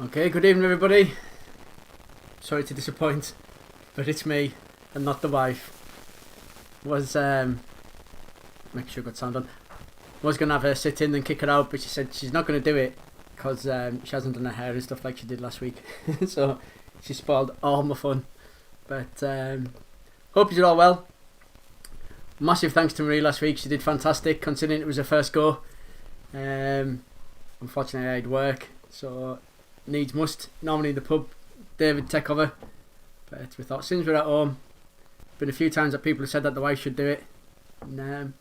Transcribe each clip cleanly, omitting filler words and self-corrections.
Okay, good evening everybody. Sorry to disappoint, but it's me and not the wife. Was make sure I got sound on. Was gonna have her sit in and kick her out, but she said she's not gonna do it because she hasn't done her hair and stuff like she did last week. So she spoiled all my fun. But hope you're all well. Massive thanks to Marie last week. She did fantastic considering it was her first go. Unfortunately I had work, so needs must. Normally the pub David take over, but we thought since we're at home, been a few times that people have said that the wife should do it, and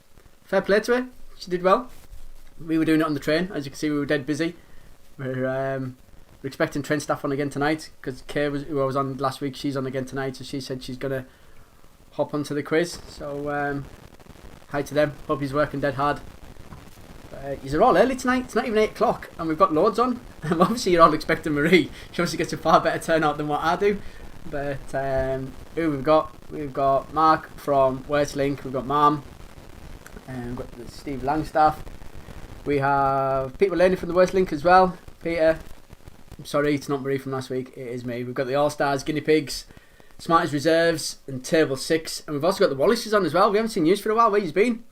fair play to her, she did well. We were doing it on the train, as you can see. We were dead busy. We're expecting train staff on again tonight because Kay, who I was on last week, she's on again tonight, so she said she's gonna hop onto the quiz. So hi to them. Hope he's working dead hard. These are all early tonight. It's not even 8 o'clock and we've got loads on. Obviously you're all expecting Marie. She obviously gets a far better turnout than what I do. But who we've got? We've got Mark from Westlink. We've got Mom. And we've got Steve Langstaff. We have Peter Laney from the Westlink as well. Peter, I'm sorry, it's not Marie from last week. It is me. We've got the All-Stars, Guinea Pigs, Smartest Reserves and Table 6. And we've also got the Wallaces on as well. We haven't seen news for a while. Where he's been?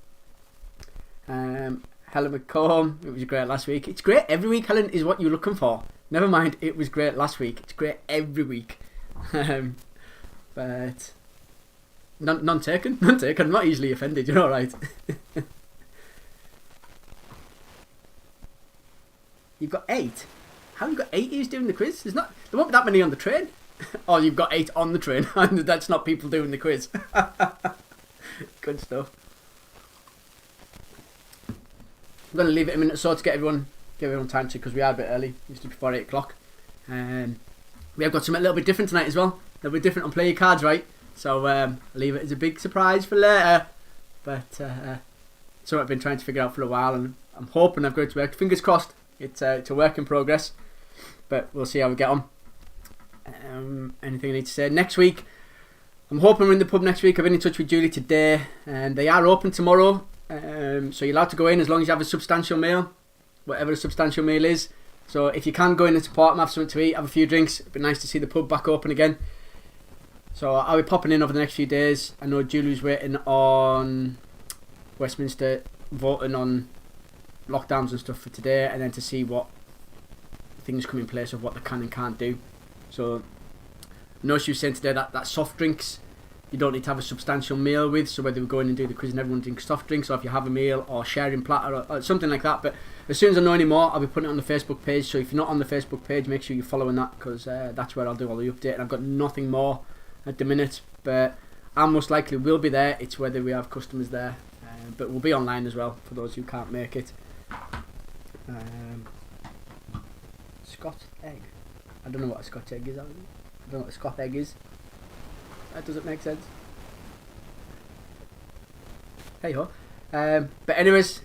Helen McComb, it was great last week. It's great every week, Helen, is what you're looking for. Never mind, it was great last week. It's great every week. But none taken. None taken. I'm not easily offended, you're alright. You've got 8. How have you got 8 who's doing the quiz? There won't be that many on the train. Or you've got 8 on the train, and that's not people doing the quiz. Good stuff. I'm going to leave it a minute or so to give everyone time to, because we are a bit early, usually before 8 o'clock. We have got something a little bit different tonight as well. A little bit different on Play Your Cards Right. So I'll leave it as a big surprise for later. But something I've been trying to figure out for a while, and I'm hoping I've got it to work. Fingers crossed. It's a work in progress, but we'll see how we get on. Anything I need to say? Next week, I'm hoping we're in the pub next week. I've been in touch with Julie today, and they are open tomorrow. So you're allowed to go in as long as you have a substantial meal, whatever a substantial meal is. So if you can go in and support them, have something to eat, have a few drinks. It'd be nice to see the pub back open again. So I'll be popping in over the next few days. I know Julie's waiting on Westminster voting on lockdowns and stuff for today, and then to see what things come in place of what they can and can't do. So I know she was saying today that soft drinks you don't need to have a substantial meal with, so whether we go in and do the quiz and everyone drinks soft drinks, or if you have a meal or sharing platter or something like that. But as soon as I know any more, I'll be putting it on the Facebook page. So if you're not on the Facebook page, make sure you're following that, because that's where I'll do all the update. And I've got nothing more at the minute, but I most likely will be there. It's whether we have customers there, but we'll be online as well for those who can't make it. Scotch egg. I don't know what a Scotch egg is. I don't know what a Scotch egg is. That doesn't make sense. Hey ho. But anyways,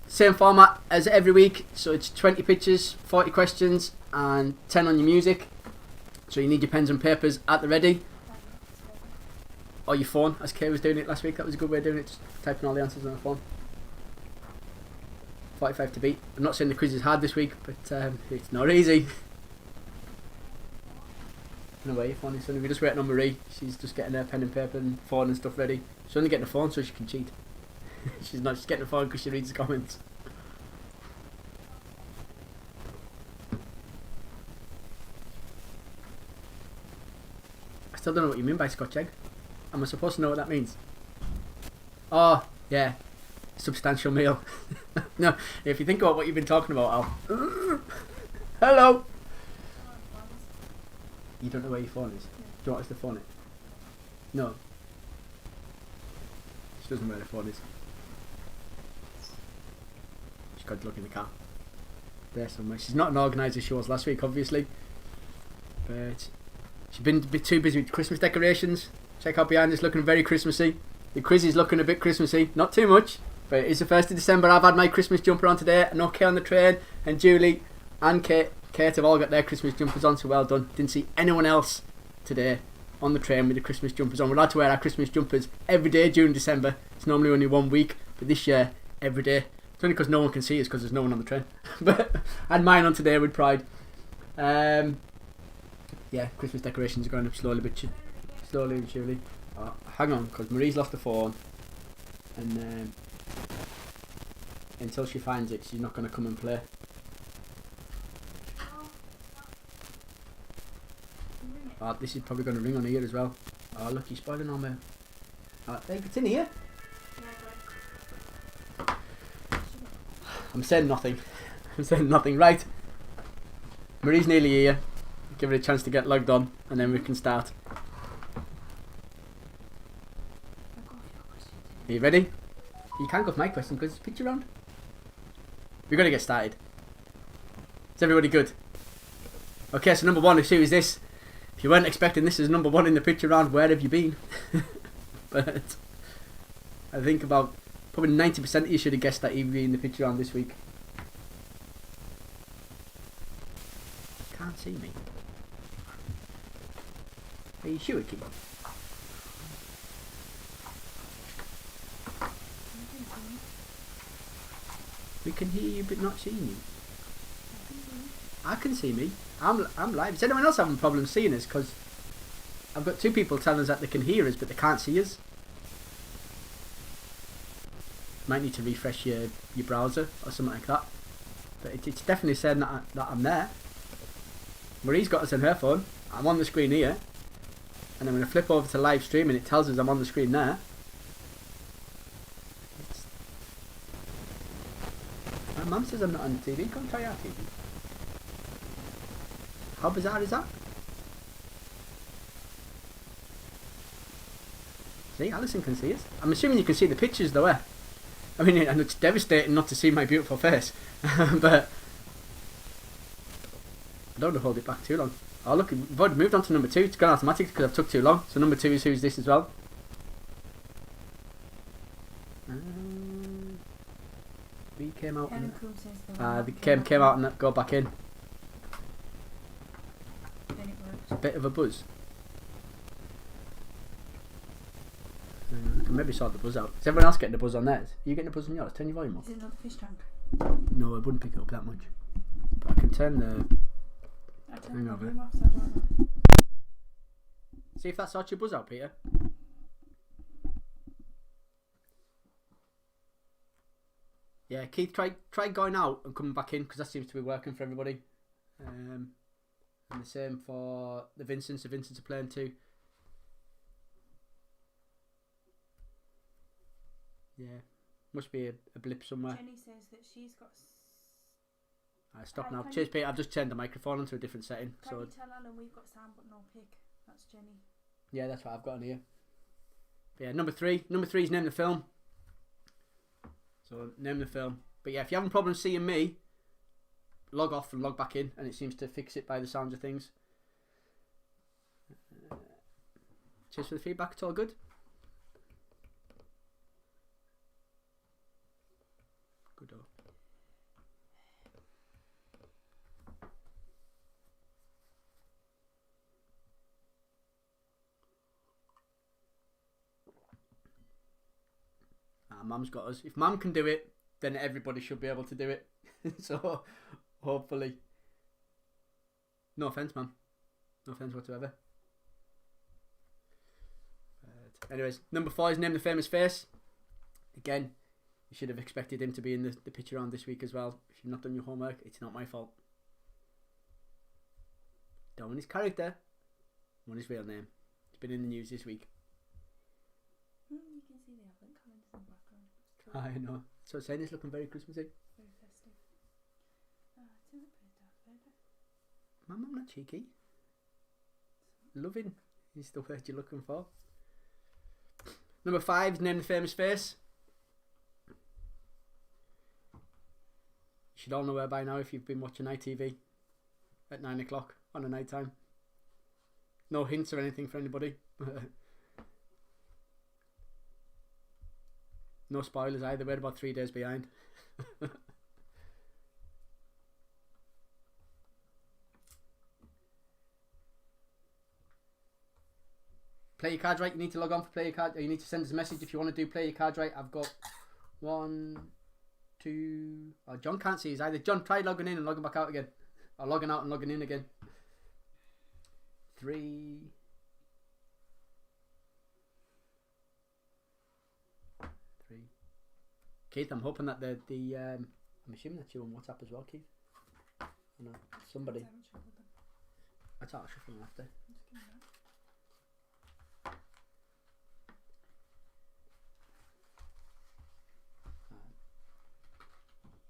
same format as every week. So it's 20 pictures, 40 questions, and 10 on your music. So you need your pens and papers at the ready. Or your phone, as Kay was doing it last week. That was a good way of doing it, just typing all the answers on the phone. 45 to beat. I'm not saying the quiz is hard this week, but it's not easy. In a way, funny. So we're just waiting on Marie. She's just getting her pen and paper and phone and stuff ready. She's only getting a phone so she can cheat. She's not just getting a phone because she reads the comments. I still don't know what you mean by Scotch egg. Am I supposed to know what that means? Oh, yeah. Substantial meal. No, if you think about what you've been talking about, Al. Hello! You don't know where your phone is? Do you want us to phone it? No. She doesn't know where the phone is. She's got to look in the car. There somewhere. She's not an organiser she was last week, obviously. But she's been a bit too busy with Christmas decorations. Check out behind us, looking very Christmassy. The quiz is looking a bit Christmassy. Not too much, but it is the 1st of December. I've had my Christmas jumper on today. I know Kay on the train, and Julie and Kate have all got their Christmas jumpers on, so well done. Didn't see anyone else today on the train with the Christmas jumpers on. We're allowed to wear our Christmas jumpers every day during December. It's normally only 1 week, but this year, every day. It's only because no one can see us because there's no one on the train. But I had mine on today with pride. Yeah, Christmas decorations are going up slowly and surely. Oh, hang on, because Marie's lost the phone, and until she finds it, she's not going to come and play. Oh, this is probably going to ring on here as well. Oh, look, you're spoiling on me. Oh, it's in here. I'm saying nothing. I'm saying nothing. Right. Marie's nearly here. Give her a chance to get logged on, and then we can start. Are you ready? You can't go for my question because it's picture round. We're going to get started. Is everybody good? Okay, so number one, who is this? If you weren't expecting this as number one in the picture round, where have you been? But I think about probably 90% of you should have guessed that he'd be in the picture round this week. Can't see me. Are you sure, Keith? We can hear you but not see you. I can see me. I'm live. Is anyone else having problems seeing us? Because I've got two people telling us that they can hear us but they can't see us. Might need to refresh your browser or something like that. But it's definitely saying that I'm there. Marie's got us on her phone. I'm on the screen here. And I'm going to flip over to live stream and it tells us I'm on the screen there. My mum says I'm not on the TV. Come try our TV. How bizarre is that? See, Alison can see us. I'm assuming you can see the pictures though, eh? I mean, and it's devastating not to see my beautiful face. But I don't want to hold it back too long. Oh look, we've already moved on to number two. It's gone automatic because I've took too long. So number two is who's this as well? We came out and came out and go back in. It's a bit of a buzz. I can maybe sort the buzz out. Is everyone else getting the buzz on theirs? Are you getting the buzz on yours? Turn your volume up. Is it not the fish tank? No, I wouldn't pick it up that much. But I can turn the... I turned the volume off, so I don't know. See if that sorts your buzz out, Peter. Yeah, Keith, try going out and coming back in because that seems to be working for everybody. And the same for the Vincents. The Vincents are playing too. Yeah, must be a blip somewhere. Jenny says that she's got... Stop now. Cheers, Peter. I've just turned the microphone onto a different setting. Can you tell Alan we've got sound but no pic? That's Jenny. Yeah, that's what I've got on here. But yeah, number three. Number three is name the film. So name the film. But yeah, if you're having problems seeing me, log off and log back in, and it seems to fix it by the sounds of things. Cheers for the feedback. It's all good. Good. Mum's got us. If Mum can do it, then everybody should be able to do it. So, hopefully. No offence, Mum. No offence whatsoever. Anyways, number 4 is Name the Famous Face. Again, you should have expected him to be in the picture round this week as well. If you've not done your homework, it's not my fault. Don't want his character. Want his real name. It's been in the news this week. You can see the advent calendars in the background. I know. So saying it's looking very Christmassy. Very festive. It's in the bird. Mum, I'm not cheeky. Loving is the word you're looking for. Number 5 is Name the Famous Face. You should all know her by now if you've been watching ITV at 9 o'clock on a night time. No hints or anything for anybody. No spoilers either. We're about 3 days behind. Play your cards right. You need to log on for play your card. You need to send us a message if you want to do play your cards right. I've got 1, 2. Oh, John can't see us either. John, try logging in and logging back out again. I'm logging out and logging in again. 3. 3. Keith, I'm hoping that I'm assuming that you're on WhatsApp as well, Keith. No, somebody. That's how I shuffle them after.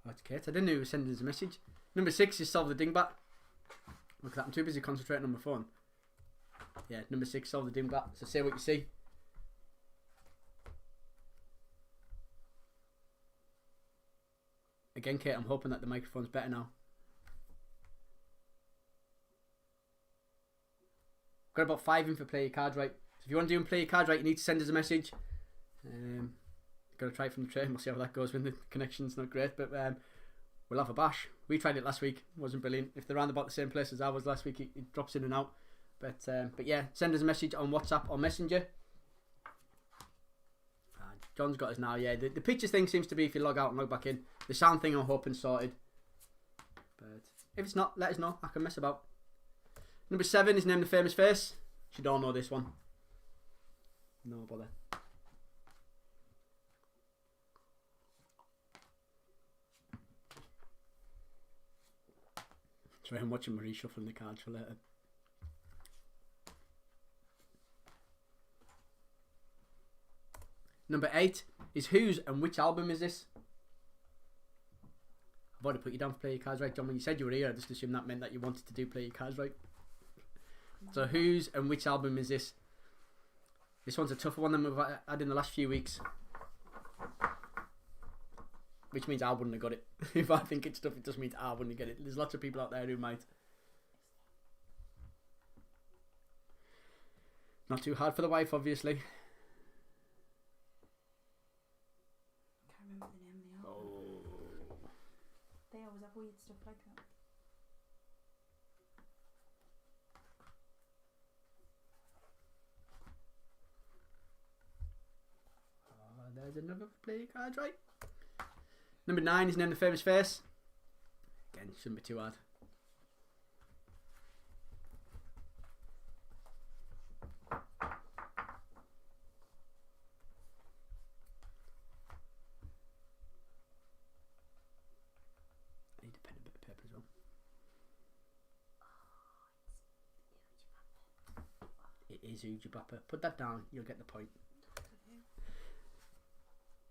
Oh, it's Kate. I didn't know he was sending us a message. Number 6 is solve the dingbat. Look at that. I'm too busy concentrating on my phone. Yeah, number 6, solve the dingbat. So say what you see. Again, Kate, I'm hoping that the microphone's better now. Got about 5 in for play your cards right. So if you want to do and play your cards right, you need to send us a message. Got to try it from the train. We'll see how that goes when the connection's not great. But we'll have a bash. We tried it last week. It wasn't brilliant. If they're around about the same place as I was last week, it drops in and out. But yeah, send us a message on WhatsApp or Messenger. John's got us now. Yeah, the pictures thing seems to be if you log out and log back in. The sound thing I'm hoping sorted. But if it's not, let us know. I can mess about. Number 7 is Name the Famous Face. Should all know this one. No bother. Sorry, I'm watching Marie shuffling the cards for later. Number 8 is whose and which album is this? I've already put you down for play your cards right, John. When you said you were here, I just assumed that meant that you wanted to do play your cards right. So whose and which album is this? This one's a tougher one than we've had in the last few weeks. Which means I wouldn't have got it. If I think it's tough, it just means I wouldn't get it. There's lots of people out there who might. Not too hard for the wife, obviously. I can't remember the name of the album. Oh. They always have weird stuff like that. Oh, there's another play your cards right. Number 9 is Name the Famous Face. Again, shouldn't be too hard. I need a pen and a bit of paper as well. It is Ujibappa. Put that down, you'll get the point.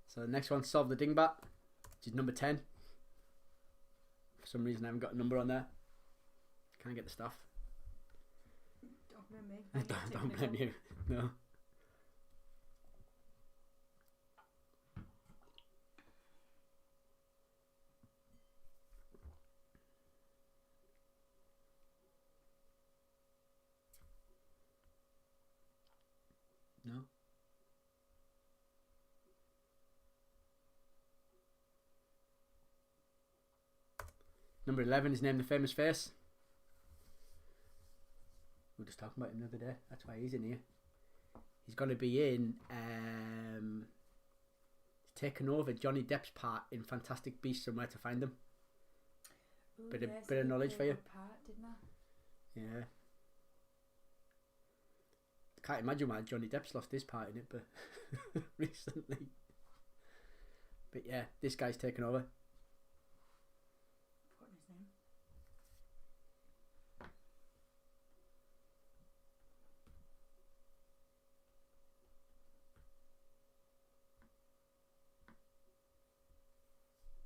So the next one, Solve the Dingbat, which is number 10. For some reason I haven't got a number on there. Can't get the stuff. Don't blame me. Don't blame you. No. No. Number 11 is Name the Famous Face. We were just talking about him the other day. That's why he's in here. He's going to be in he's taken over Johnny Depp's part in Fantastic Beasts and Where to Find Them. Ooh, Bit yes, of knowledge for you. Part, didn't I? Yeah. Can't imagine why Johnny Depp's lost his part in it, but recently. But yeah, this guy's taken over. Forgotten his name.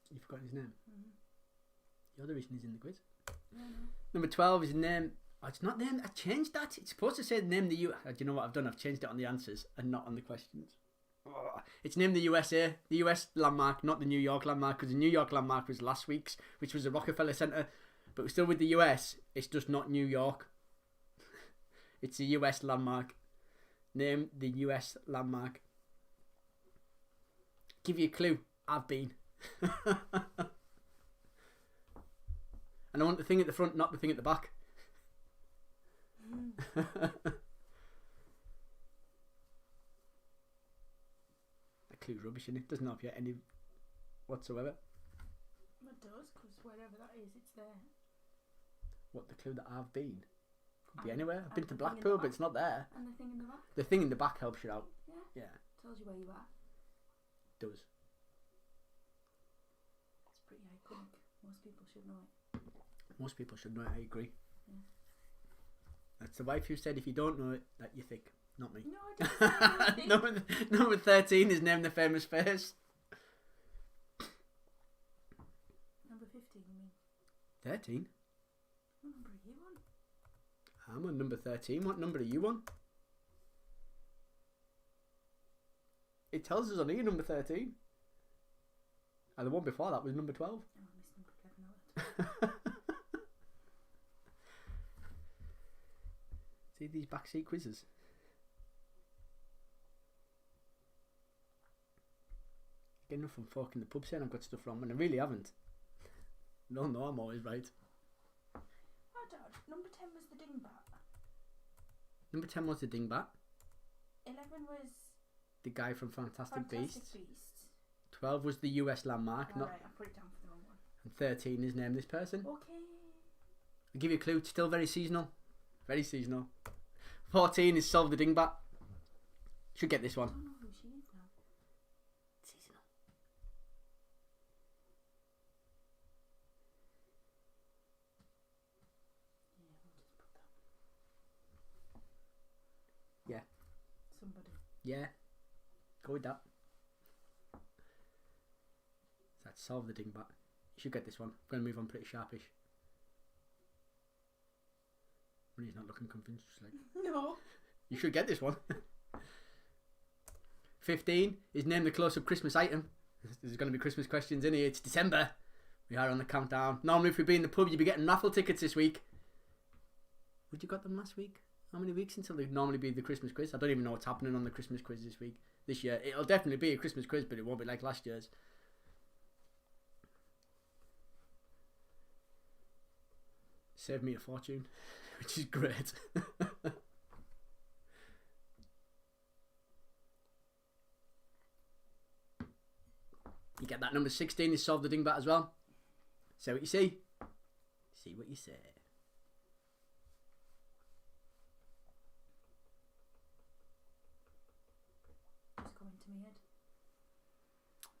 You've forgotten his name? Mm-hmm. You're the reason he's in the quiz. Yeah, no. Number 12 is Name... Oh, it's not Name... I changed that. It's supposed to say Name the U... Do you know what I've done? I've changed it on the answers and not on the questions. Oh, it's Name the USA. The US landmark, not the New York landmark, because the New York landmark was last week's, which was the Rockefeller Center. But we're still with the US. It's just not New York. It's the US landmark. Name the US landmark. Give you a clue. I've been. And I want the thing at the front, not the thing at the back. That clue's rubbish, isn't it? Doesn't help you any whatsoever. It does, because wherever that is, it's there. What, the clue that I've been? Could be And- anywhere. I've and been the to thing in the Blackpool, but back. it's not there. And the thing in the back? The thing in the back helps you out. Yeah. Yeah, Tells you where you are. does. It's pretty iconic. Most people should know it. Most people should know it, I agree. Yeah. That's the wife who said if you don't know it, that you think. Not me. No, I didn't say anything. Number 13 is Name the Famous Face. Number 15, you mean? 13? What number are you on? I'm on number 13. What number are you on? It tells us on here number 13. And the one before that was number 12. Oh, I missed number 11 out. See these backseat quizzes? Getting enough from folk in the pub saying I've got stuff wrong, and I really haven't. No, I'm always right. Oh, Dad, number 10 was the dingbat. Number 10 was the Dingbat, 11 was the guy from Fantastic Beasts. Beasts. 12 was the US landmark, Alright, I put it down for the wrong one. and 13 is Name This Person. Okay. I'll give you a clue, it's still very seasonal. Very seasonal. 14 is Solve the Dingbat. Should get this I one. don't know who she is now. Seasonal. Yeah, we'll just put that. Yeah. Somebody. Yeah. Go with that. That's Solve the Dingbat. You should get this one. I'm going to move on pretty sharpish. When he's not looking convinced, just like, No. you should get this one. 15 is Name the Close-Up Christmas Item. There's going to be Christmas questions in here. It's December. We are on the countdown. Normally if we'd be in the pub, you'd be getting raffle tickets this week. Would you got them last week? How many weeks until they'd normally be the Christmas quiz? I don't even know what's happening on the Christmas quiz this year. It'll definitely be a Christmas quiz, but it won't be like last year's. Saved me a fortune, which is great. You get that. Number 16 is Solve the Dingbat as well. Say what you see. See what you say. It's coming to my head.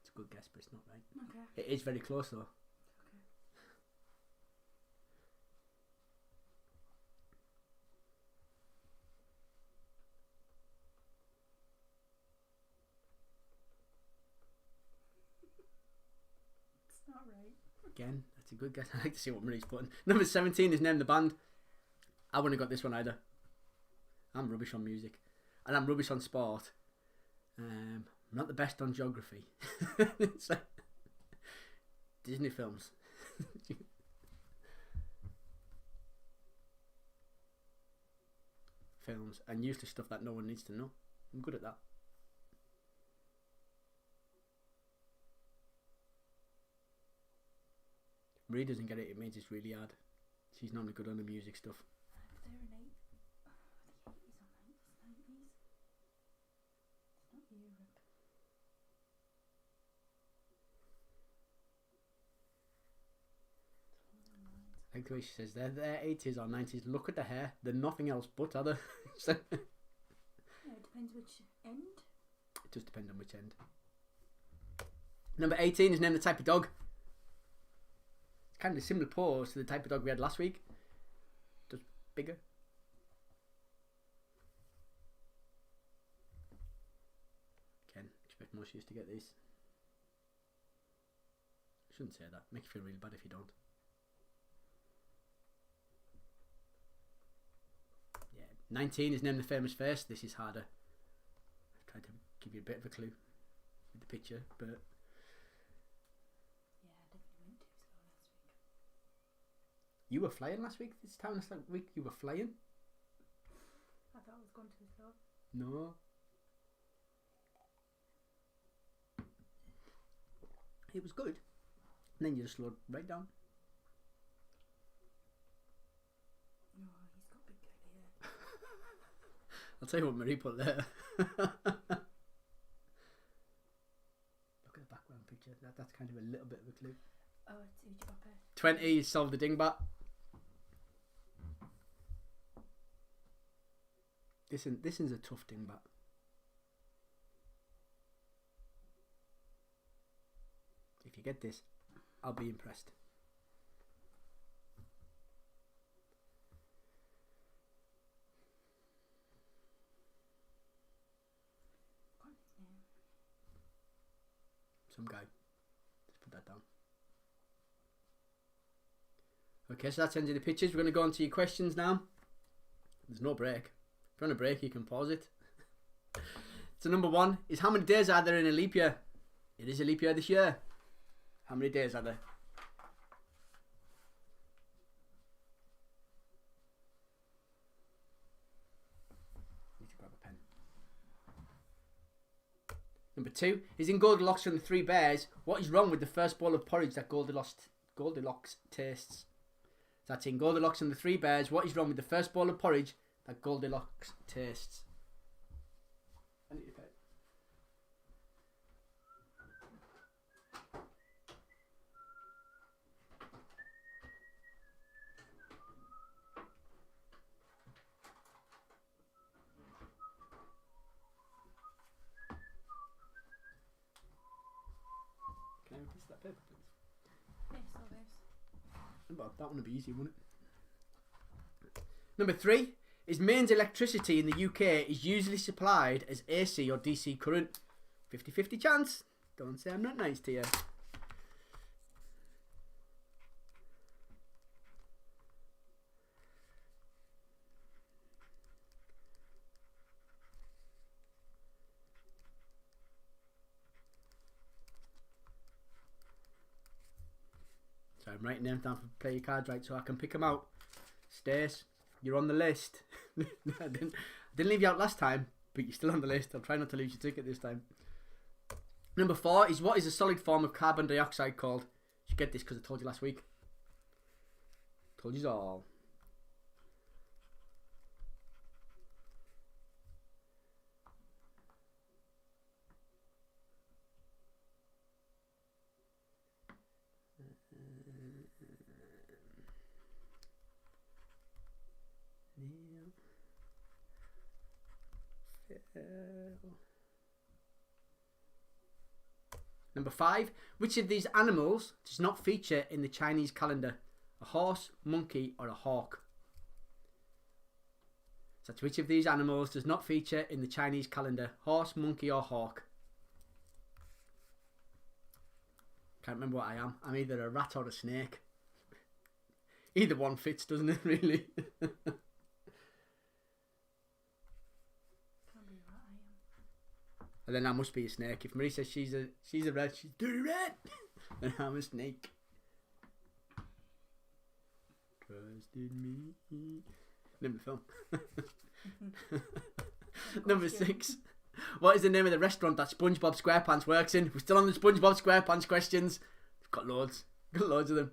It's a good guess, but it's not right. Okay. It is very close though. Okay. It's not right. Again, that's a good guess. I like to see what Marie's putting. Number 17 is Name the Band. I wouldn't have got this one either. I'm rubbish on music. And I'm rubbish on sport. I'm not the best on geography. It's like Disney films. Films and useless stuff that no one needs to know. I'm good at that. Marie doesn't get it, it means it's really hard. She's normally good on the music stuff. But they're in the 80s or 90s. It's not Europe. It's one of them lines. I like the way she says they're 80s or 90s. Look at the hair. They're nothing else but, are they? So, Yeah, it depends which end. it does depend on which end. Number 18 is Name the Type of Dog. It's kind of a similar pose to the type of dog we had last week. Just bigger. Again, expect most of you to get these. I shouldn't say that. Make you feel really bad if you don't. Yeah, 19 is Name the Famous Face. This is harder. I've tried to give you a bit of a clue with the picture, but Yeah, I definitely went too slow last week. you were flying last week. This time last week you were flying. I thought I was going too slow. No. It was good. And then you just slowed right down. No, he's got big curly hair. I'll tell you what Marie put there. Look at the background picture. That's kind of a little bit of a clue. Oh, it's Uji Bopper. 20, you solved the dingbat. This is a tough dingbat. If you get this, I'll be impressed. Some guy. Let's put that down. Okay, so that's the end of the pictures. We're going to go on to your questions now. There's no break. If you're on a break, you can pause it. So number 1 is, how many days are there in a leap year? It is a leap year this year. How many days are there? Need to grab a pen. Number 2 is, in Goldilocks and the Three Bears, what is wrong with the first bowl of porridge that Goldilocks tastes? That's in Goldilocks and the Three Bears, what is wrong with the first bowl of porridge that Goldilocks tastes? I need a pen. Can I have a piece of that paper, please? Yes, all those. Well, that one would be easy, wouldn't it? Number 3 is, mains electricity in the UK is usually supplied as AC or DC current. 50-50 chance. Don't say I'm not nice to you. So I'm writing them down for play your cards right so I can pick them out. Stace, you're on the list. I didn't leave you out last time, but you're still on the list. I'll try not to lose your ticket this time. Number 4 is, what is a solid form of carbon dioxide called? You should get this because I told you last week. Told you all. Number 5, which of these animals does not feature in the Chinese calendar? A horse, monkey, or a hawk? So that's, which of these animals does not feature in the Chinese calendar? Horse, monkey, or hawk? Can't remember what I am. I'm either a rat or a snake. Either one fits, doesn't it, really? And then I must be a snake. If Marie says she's a rat, she's dirty rat. And I'm a snake. Trusted me. Name the film. Number 6. What is the name of the restaurant that SpongeBob SquarePants works in? We're still on the SpongeBob SquarePants questions. We've got loads. We've got loads of them.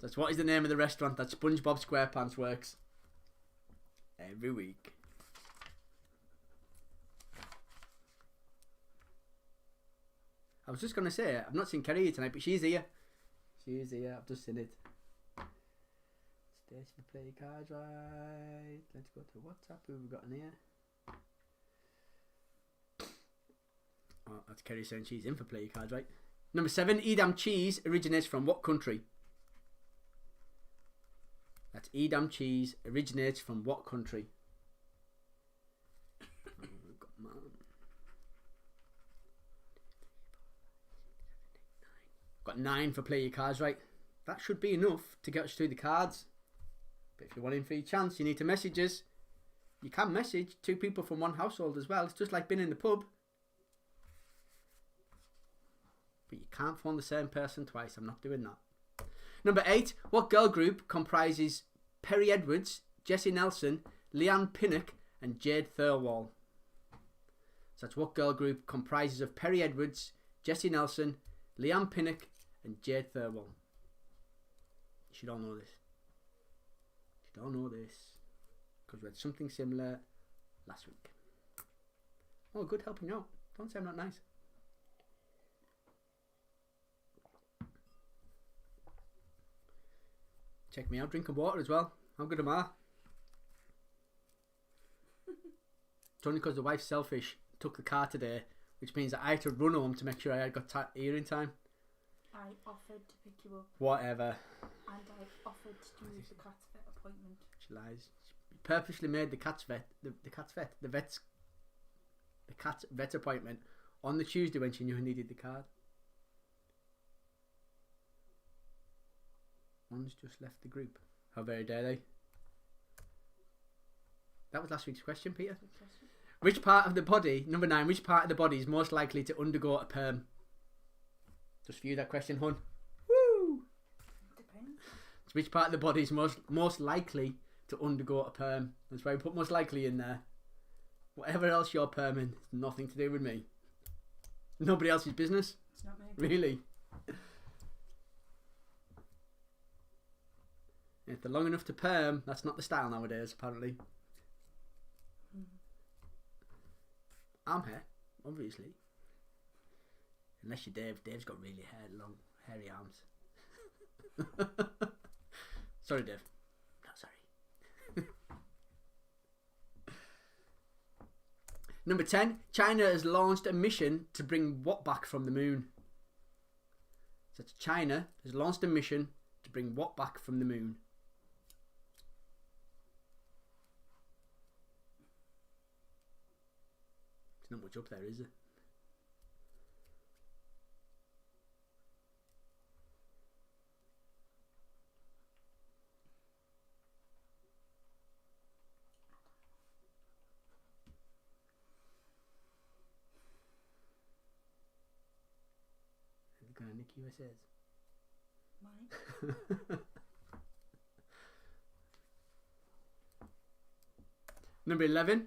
That's, what is the name of the restaurant that SpongeBob SquarePants works every week? I was just going to say, I've not seen Kerry here tonight, but she's here. She's here, I've just seen it. Stay to play cards right. Let's go to WhatsApp. Who have we got in here? Oh, that's Kerry saying she's in for play cards right. Number 7, Edam cheese originates from what country? That's, Edam cheese originates from what country? We've got man. Got 9 for play your cards right. That should be enough to get us through the cards. But if you want in for your chance, you need to message us. You can message 2 people from one household as well. It's just like being in the pub. But you can't phone the same person twice. I'm not doing that. Number 8. What girl group comprises Perry Edwards, Jessie Nelson, Leanne Pinnock and Jade Thirlwall? So that's, what girl group comprises of Perry Edwards, Jessie Nelson, Leanne Pinnock and Jade Thirlwall? You should all know this. You should all know this. Because we had something similar last week. Oh, good helping out. Don't say I'm not nice. Check me out drinking water as well. How good am I? It's only because the wife's selfish took the car today, which means that I had to run home to make sure I got here in time. I offered to pick you up. Whatever. And I offered to do the cat's vet appointment. She lies. She purposely made the cat's vet appointment on the Tuesday when she knew I needed the card. One's just left the group. How very dare they? That was last week's question, Peter. Good question. Which part of the body, number 9, which part of the body is most likely to undergo a perm? Just for you that question, hon. Woo! Depends. So which part of the body is most likely to undergo a perm? That's why we put most likely in there. Whatever else you're perming, it's nothing to do with me. Nobody else's business. It's not me. Really? If they're long enough to perm, that's not the style nowadays, apparently. I'm here, obviously. Unless you're Dave. Dave's got really long, hairy arms. Sorry, Dave. Not sorry. Number 10. China has launched a mission to bring what back from the moon? So China has launched a mission to bring what back from the moon? There's not much up there, is there? They're going to nick USA's. Mine. Number 11.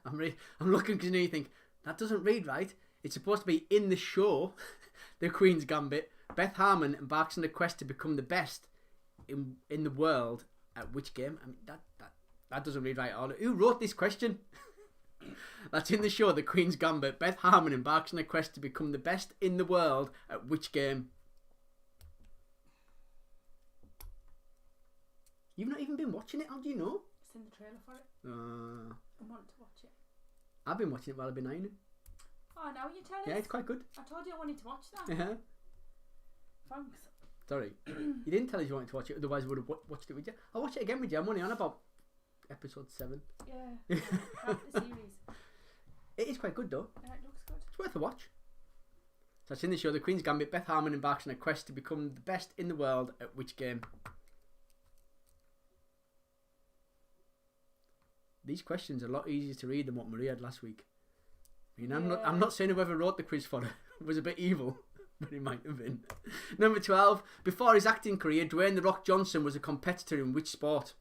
I'm looking because you think that doesn't read right. It's supposed to be in the show, The Queen's Gambit. Beth Harmon embarks on a quest to become the best in the world at which game? I mean that doesn't read right at all. Who wrote this question? That's in the show, The Queen's Gambit. Beth Harmon embarks on a quest to become the best in the world at which game? You've not even been watching it. How do you know? It's in the trailer for it. I want to watch it. I've been watching it while I've been ironing. Oh, now you tell us. Yeah, it's quite good. I told you I wanted to watch that. Yeah. Thanks. Sorry. You didn't tell us you wanted to watch it, otherwise I would have watched it with you. I'll watch it again with you. I'm only on about episode 7. Yeah. Half the series. It is quite good though. Yeah, it looks good. It's worth a watch. So it's in the show, The Queen's Gambit. Beth Harmon embarks on a quest to become the best in the world at which game? These questions are a lot easier to read than what Maria had last week. I mean, I'm not saying whoever wrote the quiz for her was a bit evil, but he might have been. Number 12. Before his acting career, Dwayne "The Rock" Johnson was a competitor in which sport?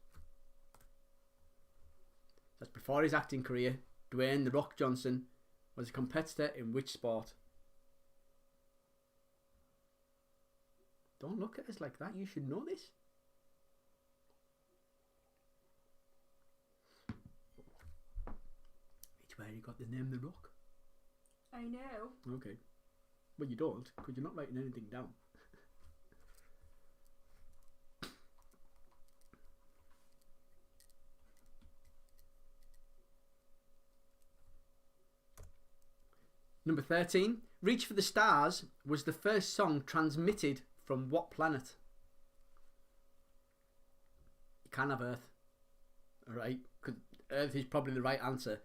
That's before his acting career. Dwayne "The Rock" Johnson was a competitor in which sport? Don't look at us like that. You should know this. It's where he got the name The Rock. I know. Okay. Well, you don't, because you're not writing anything down. Number 13. Reach for the Stars was the first song transmitted from what planet? You can't have Earth. Alright? Because Earth is probably the right answer.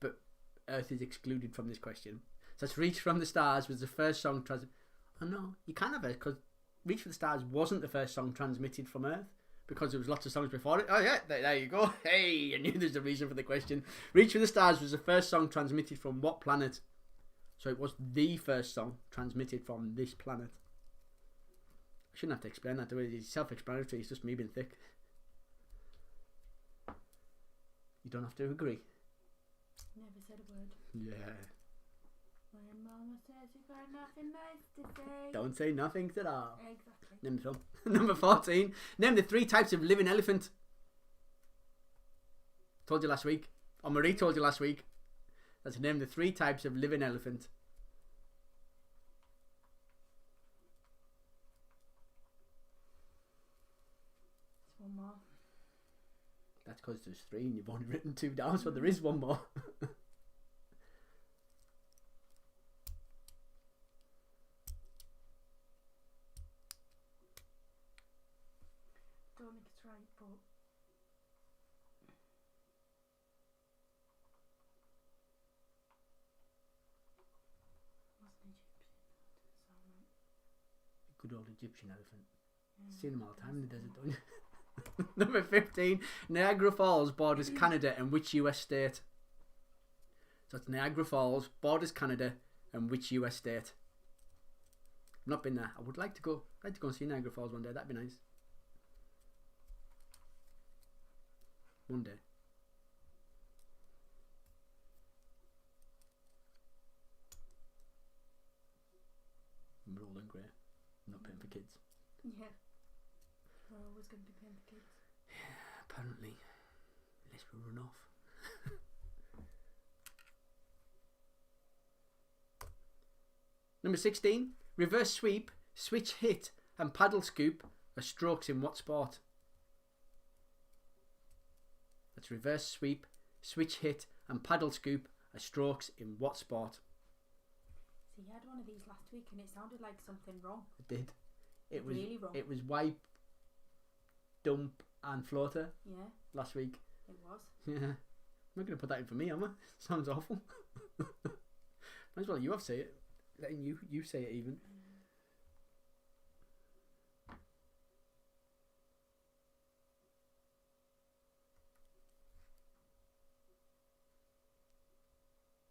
But Earth is excluded from this question. So it's Reach from the Stars was the first song Oh no, you can't have Earth because Reach for the Stars wasn't the first song transmitted from Earth. Because there was lots of songs before it. Oh yeah, there you go. Hey, I knew there's a reason for the question. Reach for the Stars was the first song transmitted from what planet? So it was the first song transmitted from this planet. I shouldn't have to explain that, do I? It's self-explanatory. It's just me being thick. You don't have to agree. Never said a word. Yeah. When Mama says you've got nothing nice to say. Don't say nothing at all. Exactly. Name the film. Number 14. Name the 3 types of living elephant. Told you last week. Or Marie told you last week. Let's name the 3 types of living elephant. one more. That's because there's 3 and you've only written 2 down, so there is one more. Don't think it's right, but was an Egyptian. That doesn't sound right. Good old Egyptian elephant. Yeah, Seen them all the time in the desert, doesn't don't you? Number 15. Niagara Falls borders Canada and which US state? So it's Niagara Falls borders Canada and which US state? I've not been there. I would like to go. I'd like to go and see Niagara Falls one day. That'd be nice. One day. We're all in grey. I'm not paying for kids. Yeah. We're always going to be paying for kids. Apparently. Unless we run off. Number 16. Reverse sweep, switch hit and paddle scoop are strokes in what sport? That's reverse sweep, switch hit and paddle scoop are strokes in what sport? See, you had one of these last week and it sounded like something wrong. It did. It was really wrong. It was wipe, dump and floater Yeah, last week. it was. Yeah. I'm not going to put that in for me, am I? Sounds awful. Might as well you have say it. Letting you say it even.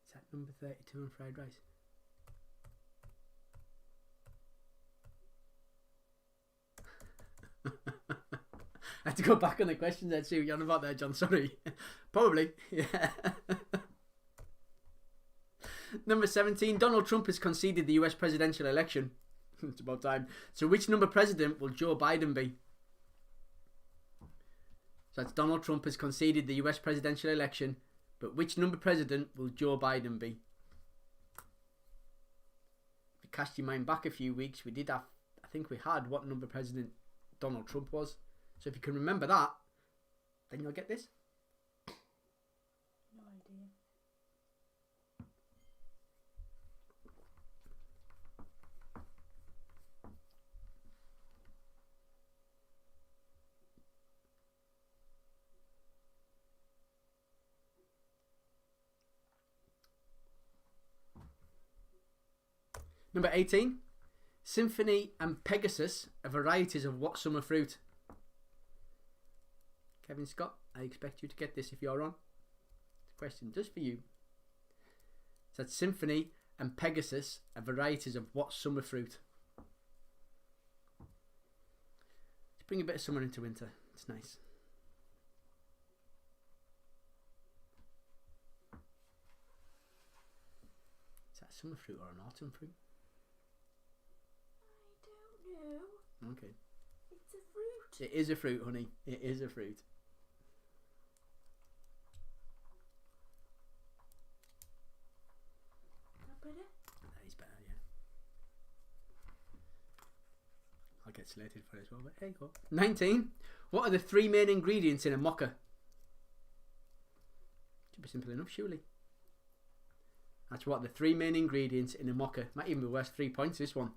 Is that number 32 on fried rice? I had to go back on the questions and see what you're on about there, John. Sorry. Probably. Yeah. Number 17. Donald Trump has conceded the US presidential election. It's about time. So which number president will Joe Biden be? So that's Donald Trump has conceded the US presidential election. But which number president will Joe Biden be? If you cast your mind back a few weeks, we did have, I think we had what number president Donald Trump was. So if you can remember that, then you'll get this. No idea. Number 18. Symphony and Pegasus are varieties of what summer fruit? Kevin Scott, I expect you to get this if you're on. It's a question just for you. So that's Symphony and Pegasus are varieties of what summer fruit? Let's bring a bit of summer into winter. It's nice. Is that a summer fruit or an autumn fruit? I don't know. Okay. It's a fruit. It is a fruit, honey. It is a fruit. That better? That is better, yeah. I'll get slated for it as well, but hey, go. 19. What are the 3 main ingredients in a mocha? Should be simple enough, surely. That's what the 3 main ingredients in a mocha. Might even be worth 3 points, this one.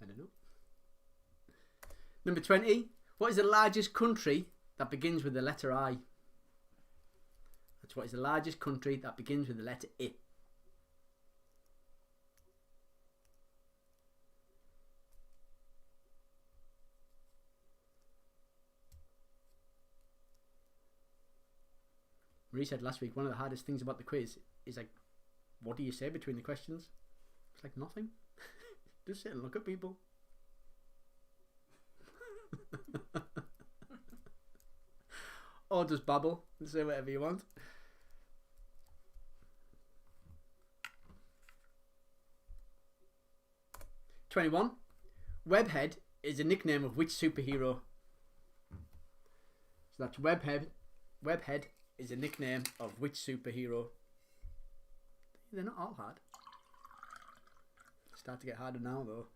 I don't know. Number 20. What is the largest country that begins with the letter I? That's what is the largest country that begins with the letter I. Marie said last week one of the hardest things about the quiz is like, what do you say between the questions? It's like nothing. Just sit and look at people. Or just babble and say whatever you want. #21. Webhead is a nickname of which superhero? So that's Webhead. Webhead is a nickname of which superhero? They're not all hard. Start to get harder now though.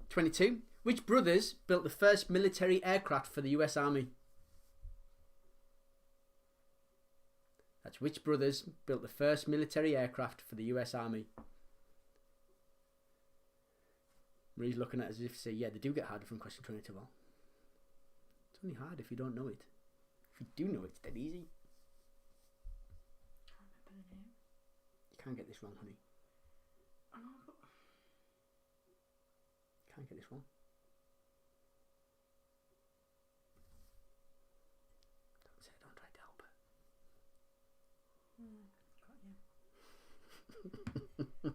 (22) Which brothers built the first military aircraft for the US Army? That's which brothers built the first military aircraft for the US Army? Marie's looking at us as if to say, yeah, they do get harder from question 22. Well, it's only hard if you don't know it. If you do know it, it's dead easy. Can't remember the name. You can't get this wrong, honey. I know, but You can't get this wrong. Don't say, don't try to help her. got you.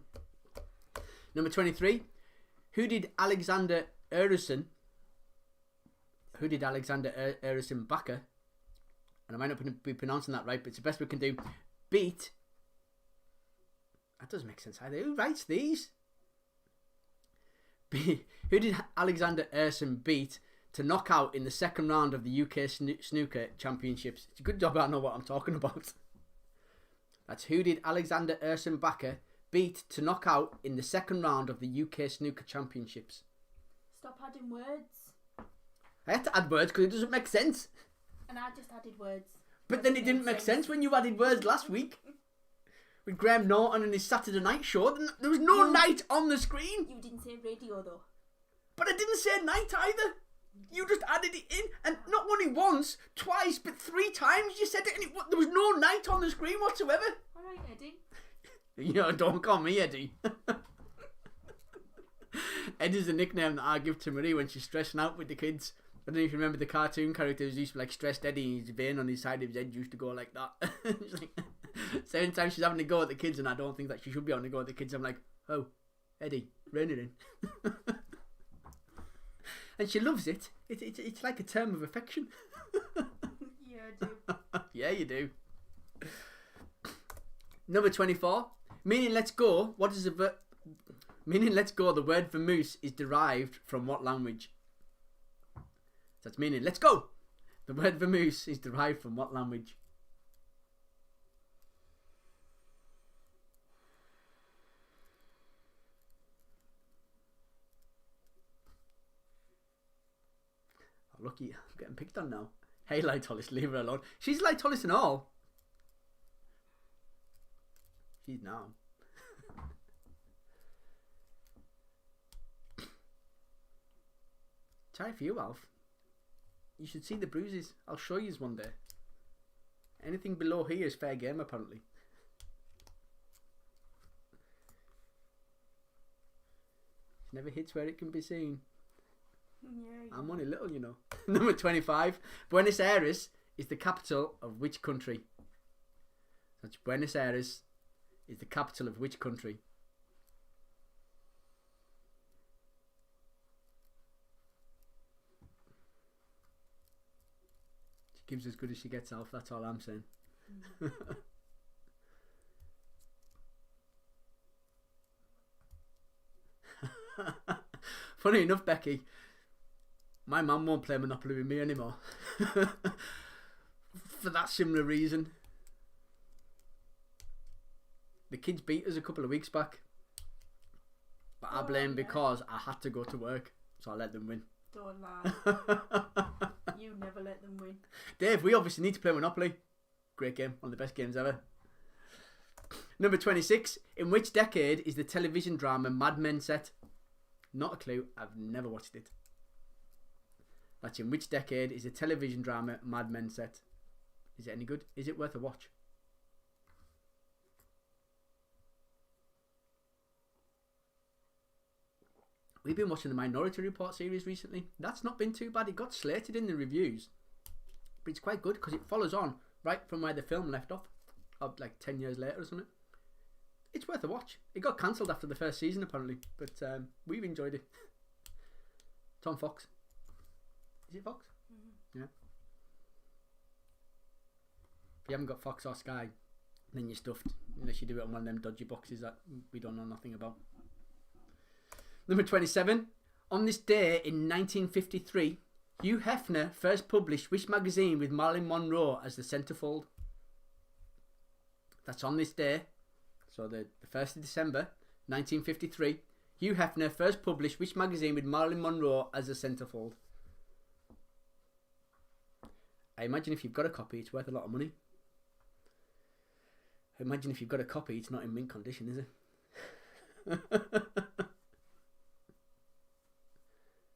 Number 23. Who did Alexander Erison Bakker, and I might not be pronouncing that right, but it's the best we can do, beat? That doesn't make sense either. Who writes these? Who did Alexander Erison beat to knock out in the second round of the UK Snooker Championships? It's a good job I know what I'm talking about. That's who did Alexander Erison Bakker beat to knock out in the second round of the UK Snooker Championships? Stop adding words. I had to add words because it doesn't make sense. And I just added words. But then it didn't make sense when you added words last week. With Graham Norton and his Saturday night show. There was no night on the screen. You didn't say radio though. But I didn't say night either. You just added it in. And not only once, twice, but 3 times you said it. And there was no night on the screen whatsoever. Alright, Eddie. You know, don't call me Eddie. Eddie's a nickname that I give to Marie when she's stressing out with the kids. I don't know if you remember the cartoon characters used to be like stressed Eddie, and his vein on his side of his head used to go like that. Like, so anytime she's having to go at the kids and I don't think that she should be having to go at the kids, I'm like, oh, Eddie, rein it in. And she loves it. It's like a term of affection. Yeah, I do. Yeah, you do. Number 24. Meaning let's go. What is meaning let's go, the word for moose is derived from what language? So that's meaning let's go. The word for moose is derived from what language? Oh, lucky, I'm getting picked on now. Hey, Lightolis, leave her alone. She's Lightolis and all. She's now. Try for you, Alf. You should see the bruises. I'll show you one day. Anything below here is fair game, apparently. It never hits where it can be seen. Yeah, I'm only little, you know. Number 25. Buenos Aires is the capital of which country? That's Buenos Aires is the capital of which country? She gives as good as she gets, Alf. That's all I'm saying. Funny enough, Becky, my mum won't play Monopoly with me anymore. For that similar reason. The kids beat us a couple of weeks back. But I blame because I had to go to work. So I let them win. Don't lie. You never let them win. Dave, we obviously need to play Monopoly. Great game. One of the best games ever. Number 26. In which decade is the television drama Mad Men set? Not a clue. I've never watched it. That's in which decade is the television drama Mad Men set? Is it any good? Is it worth a watch? We've been watching the Minority Report series recently. That's not been too bad. It got slated in the reviews. But it's quite good because it follows on right from where the film left off. Like 10 years later or something. It's worth a watch. It got cancelled after the first season apparently. But we've enjoyed it. Tom Fox. Is it Fox? Mm-hmm. Yeah. If you haven't got Fox or Sky, then you're stuffed. Unless you do it on one of them dodgy boxes that we don't know nothing about. Number 27. On this day in 1953, Hugh Hefner first published which magazine with Marilyn Monroe as the centerfold? That's on this day. So the 1st of December, 1953. Hugh Hefner first published which magazine with Marilyn Monroe as a centerfold? I imagine if you've got a copy, it's worth a lot of money. I imagine if you've got a copy, it's not in mint condition, is it?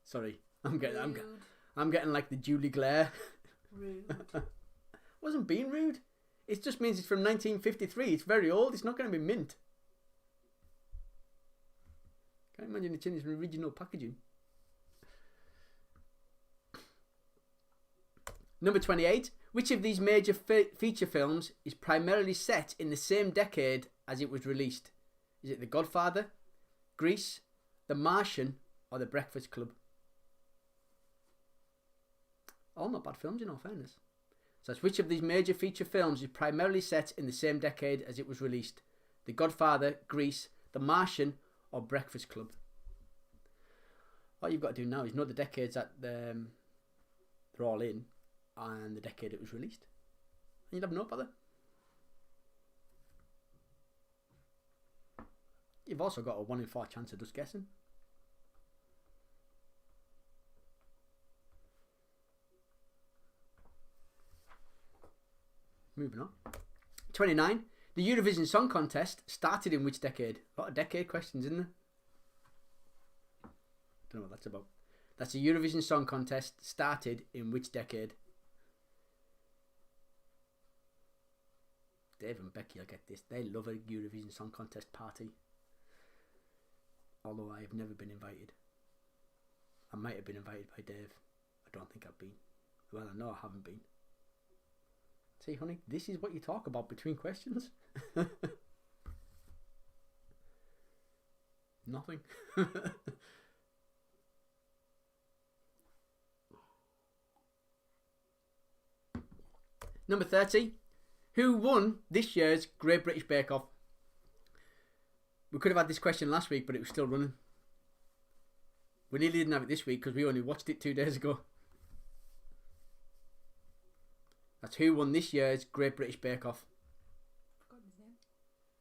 Sorry, I'm getting like the Julie Glare. Rude. Wasn't being rude. It just means it's from 1953. It's very old. It's not going to be mint. Can't imagine it's in its original packaging. Number 28. Which of these major feature films is primarily set in the same decade as it was released? Is it The Godfather, Grease, The Martian, or The Breakfast Club? All not bad films in all fairness. So that's which of these major feature films is primarily set in the same decade as it was released? The Godfather, Grease, The Martian, or Breakfast Club? All you've got to do now is know the decades that they're all in and the decade it was released. And you'd have no bother. You've also got a 1 in 4 chance of just guessing. Moving on. 29. The Eurovision Song Contest started in which decade? A lot of decade questions, isn't there? Don't know what that's about. That's the Eurovision Song Contest started in which decade? Dave and Becky will get this. They love a Eurovision Song Contest party. Although I have never been invited. I might have been invited by Dave. I don't think I've been. Well, I know I haven't been. See, honey, this is what you talk about between questions. Nothing. Number 30. Who won this year's Great British Bake Off? We could have had this question last week, but it was still running. We nearly didn't have it this week because we only watched it 2 days ago. That's who won this year's Great British Bake Off. Forgotten his name.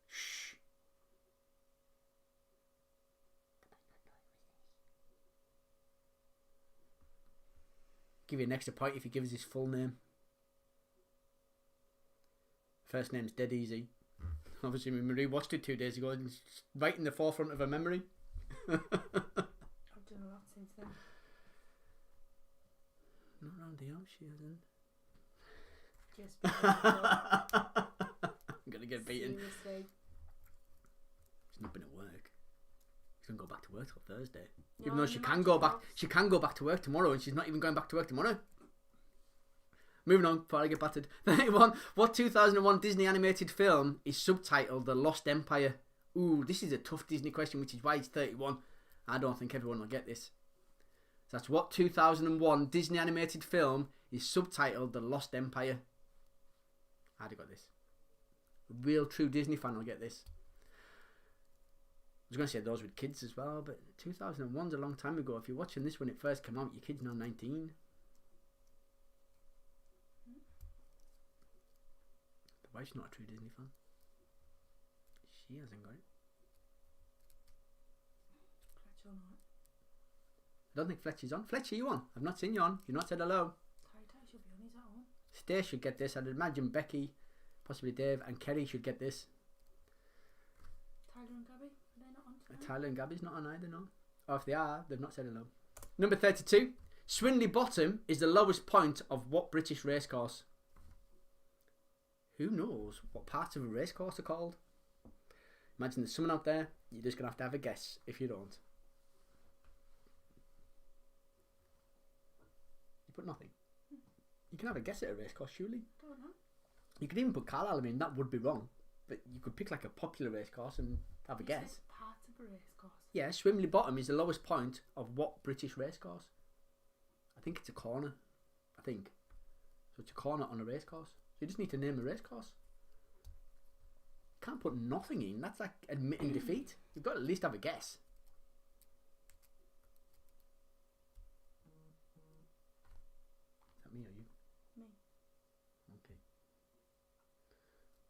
Shh. Give you an extra point if you give us his full name. First name's dead easy. Obviously, we rewatched it 2 days ago and it's right in the forefront of her memory. I've done a lot since then. Not around the house, she hasn't. Just I'm gonna get beaten. Seriously. She's not been at work. She's gonna go back to work till Thursday. No, Even though she can go back. She can go back to work tomorrow, and she's not even going back to work tomorrow. Moving on before I get battered. 31. What 2001 Disney animated film is subtitled The Lost Empire? Ooh, this is a tough Disney question, which is why it's 31. I don't think everyone will get this. So that's what 2001 Disney animated film is subtitled The Lost Empire. I'd have got this. A real true Disney fan will get this. I was going to say those with kids as well, but 2001's a long time ago. If you're watching this when it first came out, your kid's now 19. The wife's not a true Disney fan. She hasn't got it. Fletcher or not? I don't think Fletcher's on. Fletcher, you on? I've not seen you on. You've not said hello. Ty should be on. He's at home. Stay should get this. I'd imagine Becky, possibly Dave, and Kerry should get this. Tyler and Gabby, are they not on tonight? Tyler and Gabby's not on either, no. Or if they are, they've not said hello. Number 32. Swinley Bottom is the lowest point of what British racecourse? Who knows what parts of a racecourse are called? Imagine there's someone out there, you're just going to have a guess if you don't. You put nothing. You can have a guess at a racecourse, surely. Don't know. You could even put Carlisle. I mean, that would be wrong. But you could pick like a popular racecourse and have a guess. Parts of a racecourse. Yeah, Swimley Bottom is the lowest point of what British racecourse? I think it's a corner. I think. So it's a corner on a race course. So you just need to name a race course. Can't put nothing in. That's like admitting defeat. You've got to at least have a guess. Is that me or you? Me. Okay.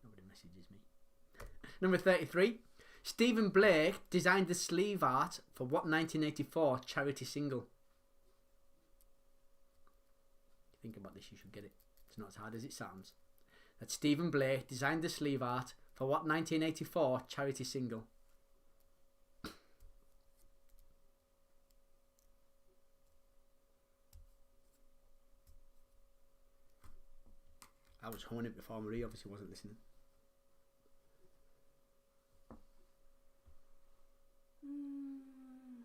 Nobody messages me. Number 33. Stephen Blake designed the sleeve art for what 1984 charity single? If you think about this, you should get it. It's not as hard as it sounds. That Stephen Blake designed the sleeve art for what 1984 charity single? I was honing it before. Marie obviously wasn't listening. Mm.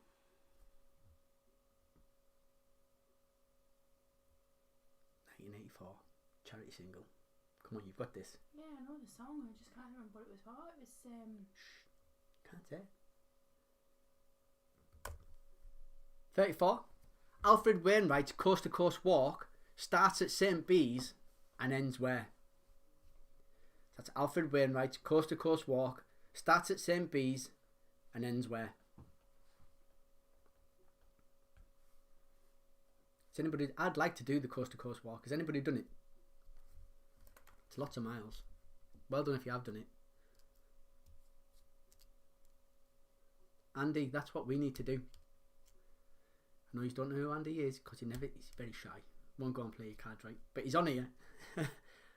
1984 charity single. Come on, you've got this. Yeah, I know the song. I just can't remember what it was for. It was Can't say. 34. Alfred Wainwright's Coast to Coast Walk starts at St. Bees and ends where? That's Alfred Wainwright's Coast to Coast Walk starts at St. Bees and ends where? Has anybody? I'd like to do the Coast to Coast Walk. Has anybody done it? It's lots of miles. Well done if you have done it. Andy, that's what we need to do. I know you don't know who Andy is because he's very shy. Won't go and play your cards right. But he's on here.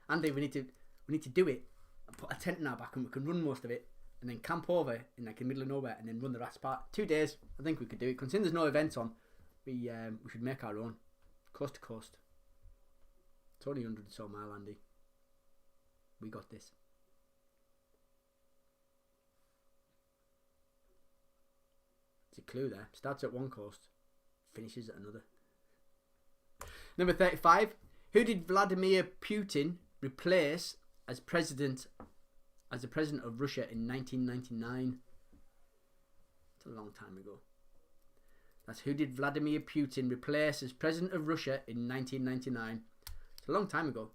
Andy, we need to do it and put a tent in our back and we can run most of it and then camp over in like the middle of nowhere and then run the rest part. 2 days. I think we could do it. Considering there's no events on, we should make our own. Coast to coast. It's only 100 or so mile, Andy. We got this. It's a clue there. Starts at one coast, finishes at another. Number 35. Who did Vladimir Putin replace as the president of Russia in 1999? It's a long time ago. That's who did Vladimir Putin replace as president of Russia in 1999. It's a long time ago.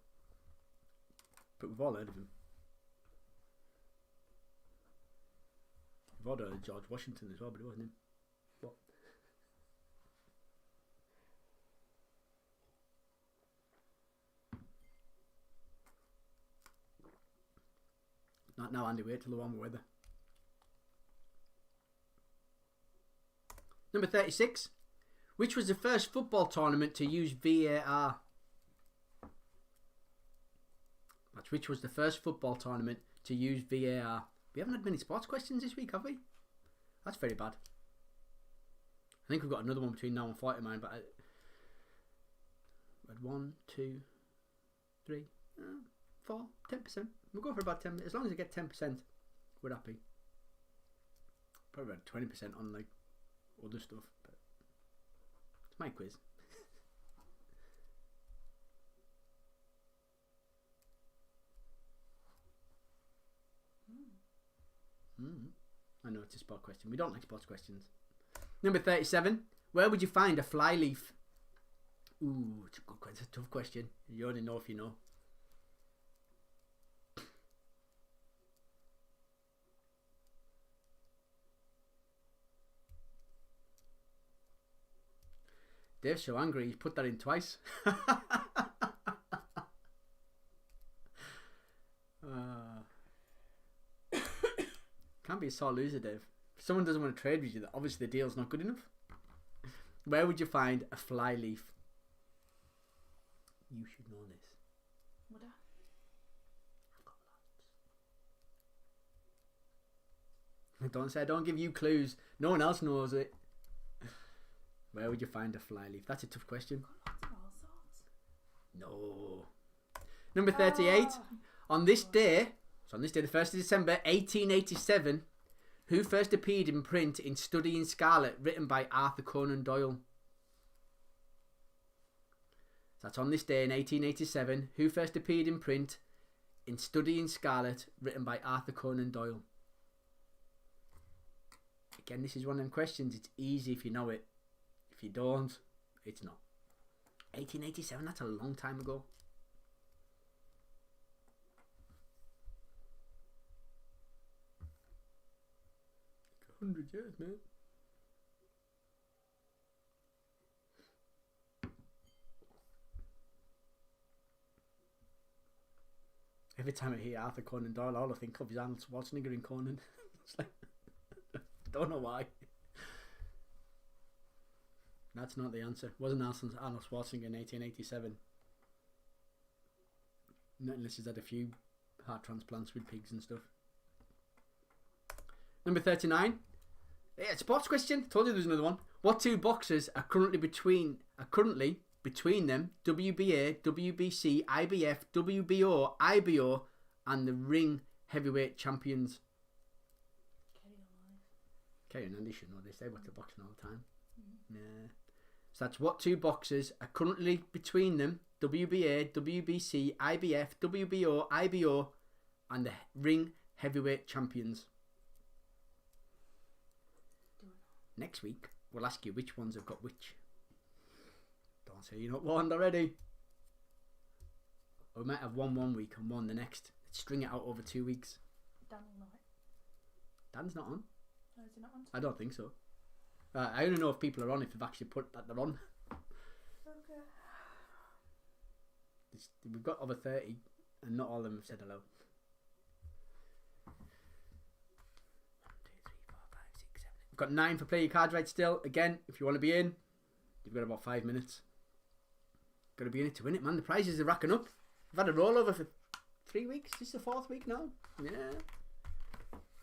But we've all heard of him. We've all heard of George Washington as well, but it wasn't him. What? Not now, Andy. Wait till the warmer weather. Number 36. Which was the first football tournament to use VAR? Which was the first football tournament to use VAR? We haven't had many sports questions this week, have we? That's very bad. I think we've got another one between now and 40 mine, but I had 1, 2, 3, 4, 10%. We'll go for about 10. As long as I get 10%, we're happy. Probably about 20% on like other stuff, but it's my quiz. I know it's a sport question. We don't like sports questions. Number 37. Where would you find a flyleaf? Ooh, it's a good question. It's a tough question. You only know if you know. Dave's so angry he's put that in twice. Can't be a sore loser, Dave. If someone doesn't want to trade with you, that obviously the deal's not good enough. Where would you find a flyleaf? You should know this. Would I? I've got lots. Don't say I don't give you clues. No one else knows it. Where would you find a flyleaf? That's a tough question. Got lots of all sorts. No. Number 38. On this day, the 1st of December 1887, who first appeared in print in Study in Scarlet, written by Arthur Conan Doyle? So that's on this day in 1887, who first appeared in print in Study in Scarlet, written by Arthur Conan Doyle? Again, this is one of them questions. It's easy if you know it. If you don't, it's not. 1887, that's a long time ago. $100 years, man. Every time I hear Arthur Conan Doyle, all I think of is Arnold Schwarzenegger in Conan. It's like, don't know why. That's not the answer. Wasn't Arnold Schwarzenegger in 1887? Not unless he's had a few heart transplants with pigs and stuff. Number 39. Yeah, sports question. Told you there's another one. What two boxers are currently between them WBA, WBC, IBF, WBO, IBO, and the ring heavyweight champions? Kerry and Andy should know this. They watch the boxing all the time. Yeah. So that's what two boxers are currently between them WBA, WBC, IBF, WBO, IBO, and the ring heavyweight champions. Next week, we'll ask you which ones have got which. Don't say you're not warned already. Or we might have one week and one the next. Let's string it out over 2 weeks. Dan will know it. Dan's not on. No, is he not on? I don't think so. I only know if people are on if they've actually put that they're on. Okay. We've got over 30 and not all of them have said hello. 1, 2, 3, 4, 5, 6, 7. We've got 9 for play your cards right still. Again, if you want to be in, you've got about 5 minutes. Got to be in it to win it, man. The prizes are racking up. We've had a rollover for 3 weeks. This is the 4th week now. Yeah.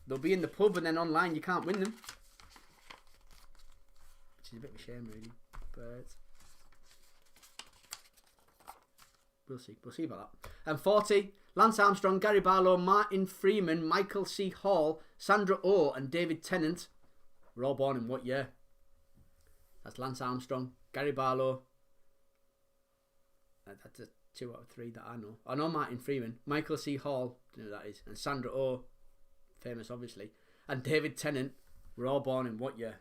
They'll be in the pub and then online you can't win them. Which is a bit of a shame really. But we'll see. We'll see about that. And 40, Lance Armstrong, Gary Barlow, Martin Freeman, Michael C. Hall, Sandra Oh and David Tennant were all born in what year? That's Lance Armstrong, Gary Barlow. That's a 2 out of 3 that I know. I know Martin Freeman, Michael C. Hall, don't know who that is, and Sandra Oh, famous obviously, and David Tennant were all born in what year?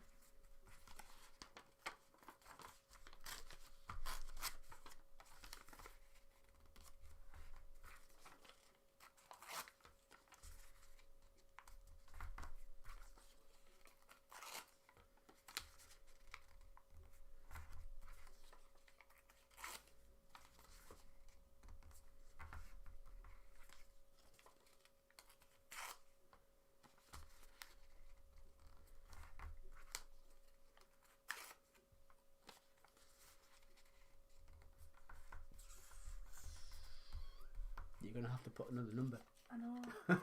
You're going to have to put another number. I know. I'm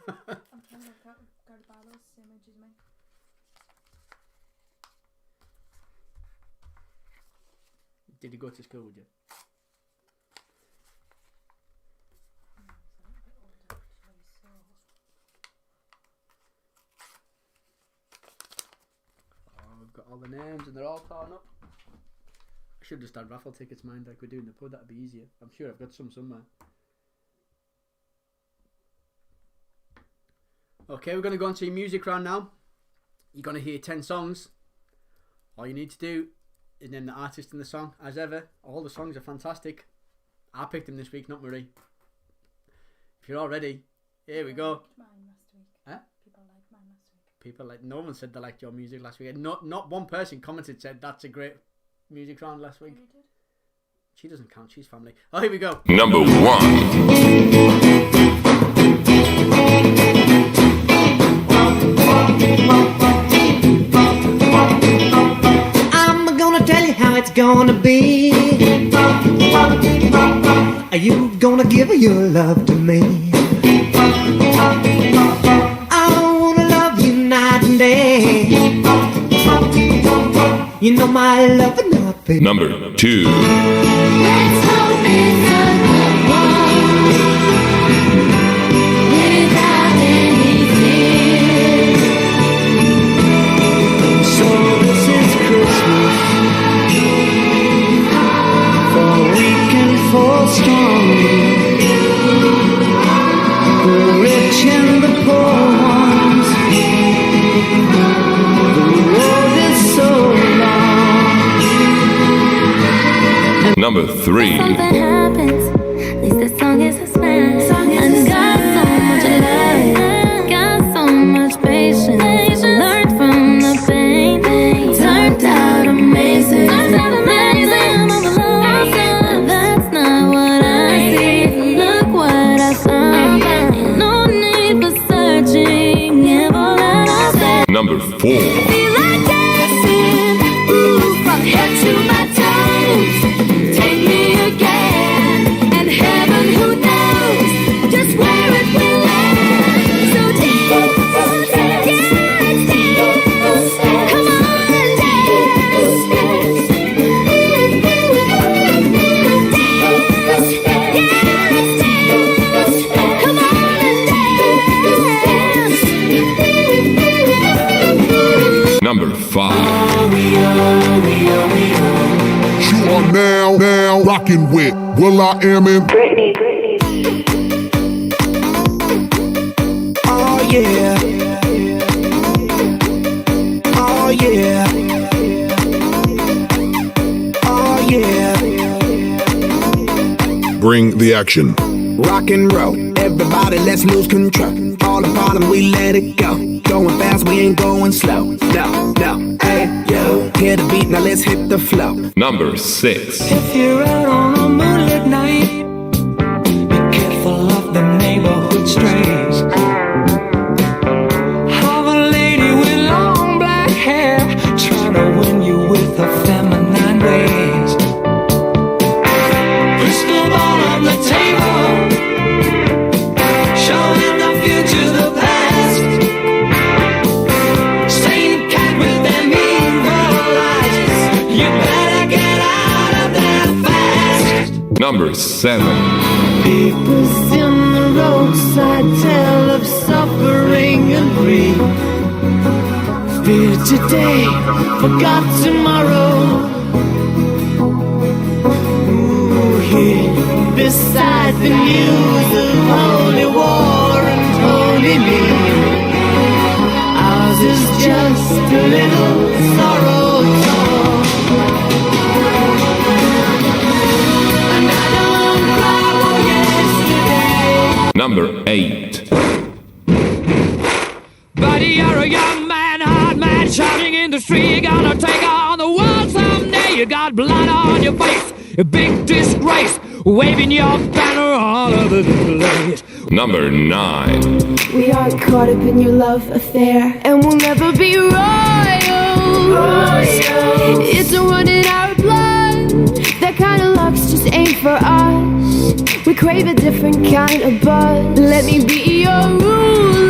trying to look at Gary Barlow's same age as me. Did you go to school with you? He's a little bit older actually, so... Oh, we've got all the names and they're all torn up. I should just had raffle tickets, mind, like we do in the pub. That'd be easier. I'm sure I've got some somewhere. Okay, we're going to go on to your music round now. You're going to hear 10 songs. All you need to do is name the artist in the song. As ever, all the songs are fantastic. I picked them this week, not Marie. If you're all ready, here we go. Liked mine last week. Huh? People liked mine last week. People like, no one said they liked your music last week. Not one person commented said that's a great music round last week. You did? She doesn't count, she's family. Oh, here we go. Number 1. I'm gonna tell you how it's gonna be. Are you gonna give your love to me? I wanna love you night and day. You know my love and not be. Number 2. Let's hope it's a good one without any fear. So this is Christmas, for weak and for strong, the rich and the poor ones. The road is so long. Number Number 3. Something happens. At least the song is a smash. I got so much love, got so much patience. Learned from the pain. Turned out amazing. I'm overlooked. That's not what I see. Look what I found. Ain't no need for searching. Give all that I said. Number 4. Feel like dancing. Ooh, from head to my toes. Take me again. And heaven, who knows just where it will end. So dance, dance, dance. Come on and dance. Dance, dance. Come on and dance. Number 5. You are now rocking with will.i.am in Britney. Oh yeah. Oh yeah. Oh yeah. Bring the action. Rock and roll, everybody let's lose control. All the bottom we let it go. Going fast, we ain't going slow. No, no, hey, yo. Hear the beat, now let's hit the flow. Number 6. If you're out on a moonlit night, be careful of the neighborhood strays. Have a lady with long black hair trying to win you with her feminine ways. Crystal ball on the table, showing the future, the past. Stained cat with them evil eyes. You better get out of there fast. Number 7. Papers in the roadside tell of suffering and grief. Fear today, forgot tomorrow. Ooh, here beside the news of holy war and holy me. Ours is just a little sorrow torn. And I don't cry for yesterday. Number 8. Buddy, you're a young man, hard man, shouting in the street. You're gonna take on the world someday. You got blood on your face, a big disgrace, waving your banner all over the place. Number 9. We are caught up in your love affair, and we'll never be royals. It's a run in our blood. That kind of luck's just ain't for us. We crave a different kind of buzz. Let me be your ruler.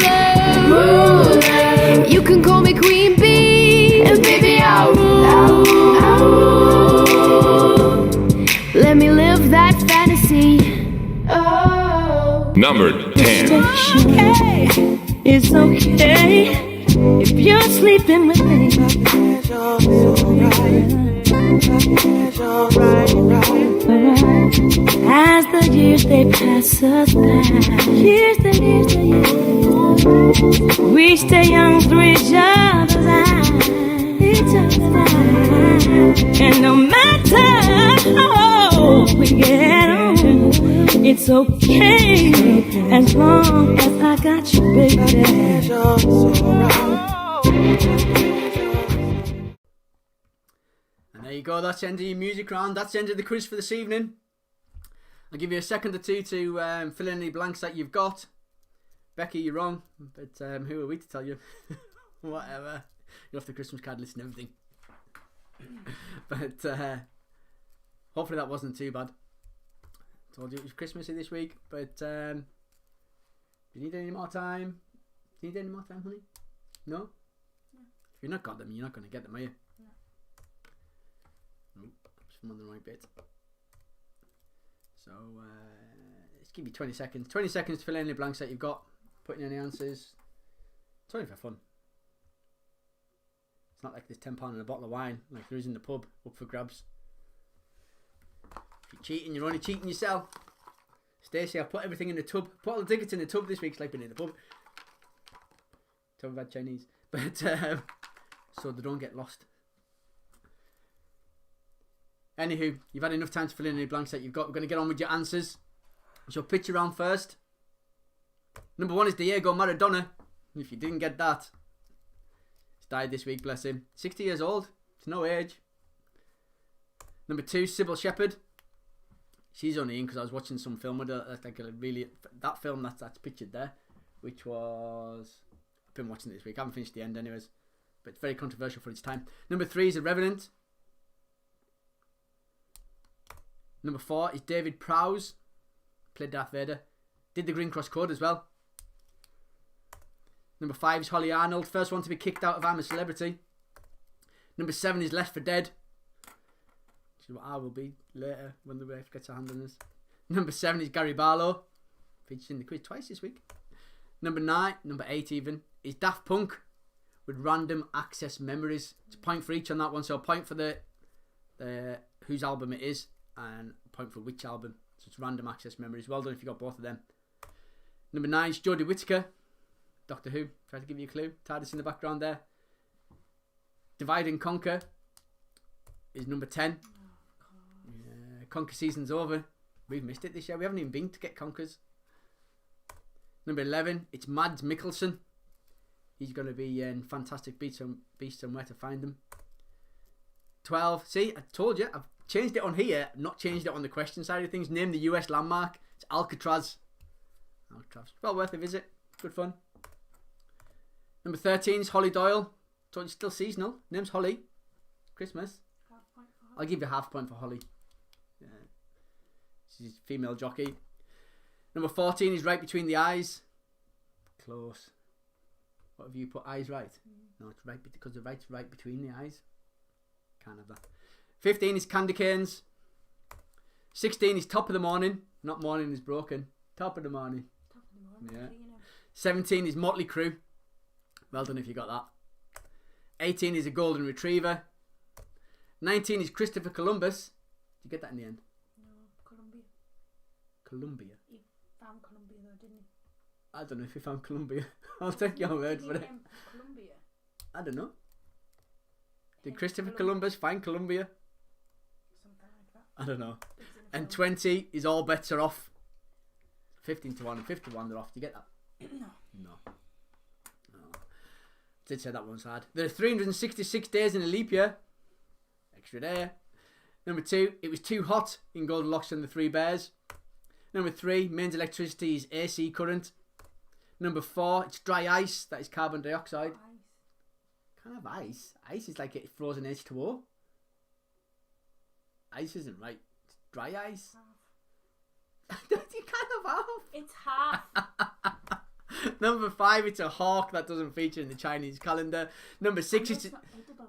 You can call me Queen Bee, and baby I'll rule. Let me live that fantasy. Oh. Number 10. It's okay if you're sleeping with me. As the years they pass us by, years, we stay young through each other's eyes, and no matter how we get on, it's okay as long as I got you, baby. And there you go, that's the end of your music round. That's the end of the quiz for this evening. I'll give you a second or two to fill in any blanks that you've got. Becky, you're wrong, but who are we to tell you? Whatever. You're off the Christmas card list and everything. But hopefully that wasn't too bad. Told you it was Christmassy this week, but do you need any more time? Do you need any more time, honey? No? If you've not got them, you're not going to get them, are you? Nope, I'm on the right bit. So let's give you 20 seconds. 20 seconds to fill in any blanks that you've got. Put in any answers. It's only for fun. It's not like there's £10 in a bottle of wine like there is in the pub up for grabs. If you're cheating, you're only cheating yourself. Stacey, I've put everything in the tub. Put all the tickets in the tub this week. It's like being in the pub. Tell me about Chinese. But so they don't get lost. Anywho, you've had enough time to fill in any blanks that you've got. We're going to get on with your answers. So picture round first. Number 1 is Diego Maradona. If you didn't get that, he's died this week, bless him. 60 years old. It's no age. Number 2, Sybil Shepherd. She's only in because I was watching some film with her. That's like that film that's pictured there, which was, I've been watching it this week. I haven't finished the end anyways, but it's very controversial for its time. Number 3 is The Revenant. Number 4 is David Prowse, played Darth Vader. Did the Green Cross Code as well. Number 5 is Holly Arnold, first one to be kicked out of I'm a Celebrity. Number 7 is Left for Dead, which is what I will be later when the ref gets a hand on us. Number 7 is Gary Barlow, featured in the quiz twice this week. Number 8 even, is Daft Punk with Random Access Memories. It's a point for each on that one, so a point for the whose album it is, and a point for which album. So it's Random Access Memories. Well done if you got both of them. Number 9 is Jodie Whittaker, Doctor Who. Try to give you a clue. TARDIS in the background there. Divide and Conquer is number 10. Yeah, Conquer season's over. We've missed it this year. We haven't even been to get Conquers. Number 11, it's Mads Mikkelsen. He's going to be in Fantastic Beasts and Where to Find Them. 12, see, I told you, I've changed it on here, not changed it on the question side of things. Name the US landmark. It's Alcatraz. Well worth a visit. Good fun. Number 13 is Holly Doyle. Told you still seasonal. Name's Holly. Christmas. Half point for Holly. I'll give you half point for Holly. Yeah. She's a female jockey. Number 14 is Right Between the Eyes. Close. What have you put? Eyes right? No, it's right because the right's right between the eyes. Can't have that. 15 is Candy Canes. 16 is Top of the Morning. Not Morning is Broken. Top of the Morning. Top of the morning. Yeah. You know. 17 is Motley Crue. Well done if you got that. 18 is a Golden Retriever. 19 is Christopher Columbus. Did you get that in the end? No, Columbia. Columbia. He found Columbia though, didn't he? I don't know if you found Columbia. I'll take your word for it. Columbia. I don't know. Did Christopher Columbus find Columbia? Something like that. I don't know. It's in a And film. 20 is All Bets Are Off. 15 to 1 and 50 to 1 they're off. Do you get that? No. Did say that one's hard. There are 366 days in a leap year. Extra day. Number 2, it was too hot in Goldilocks and the Three Bears. Number 3, mains electricity is AC current. Number 4, it's dry ice. That is carbon dioxide. Ice. Can't have ice. Ice is like it frozen H2O. Ice isn't right. It's dry ice. Half. You can't have half. It's half. Number 5, it's a hawk that doesn't feature in the Chinese calendar. Number 6, It's it's not edible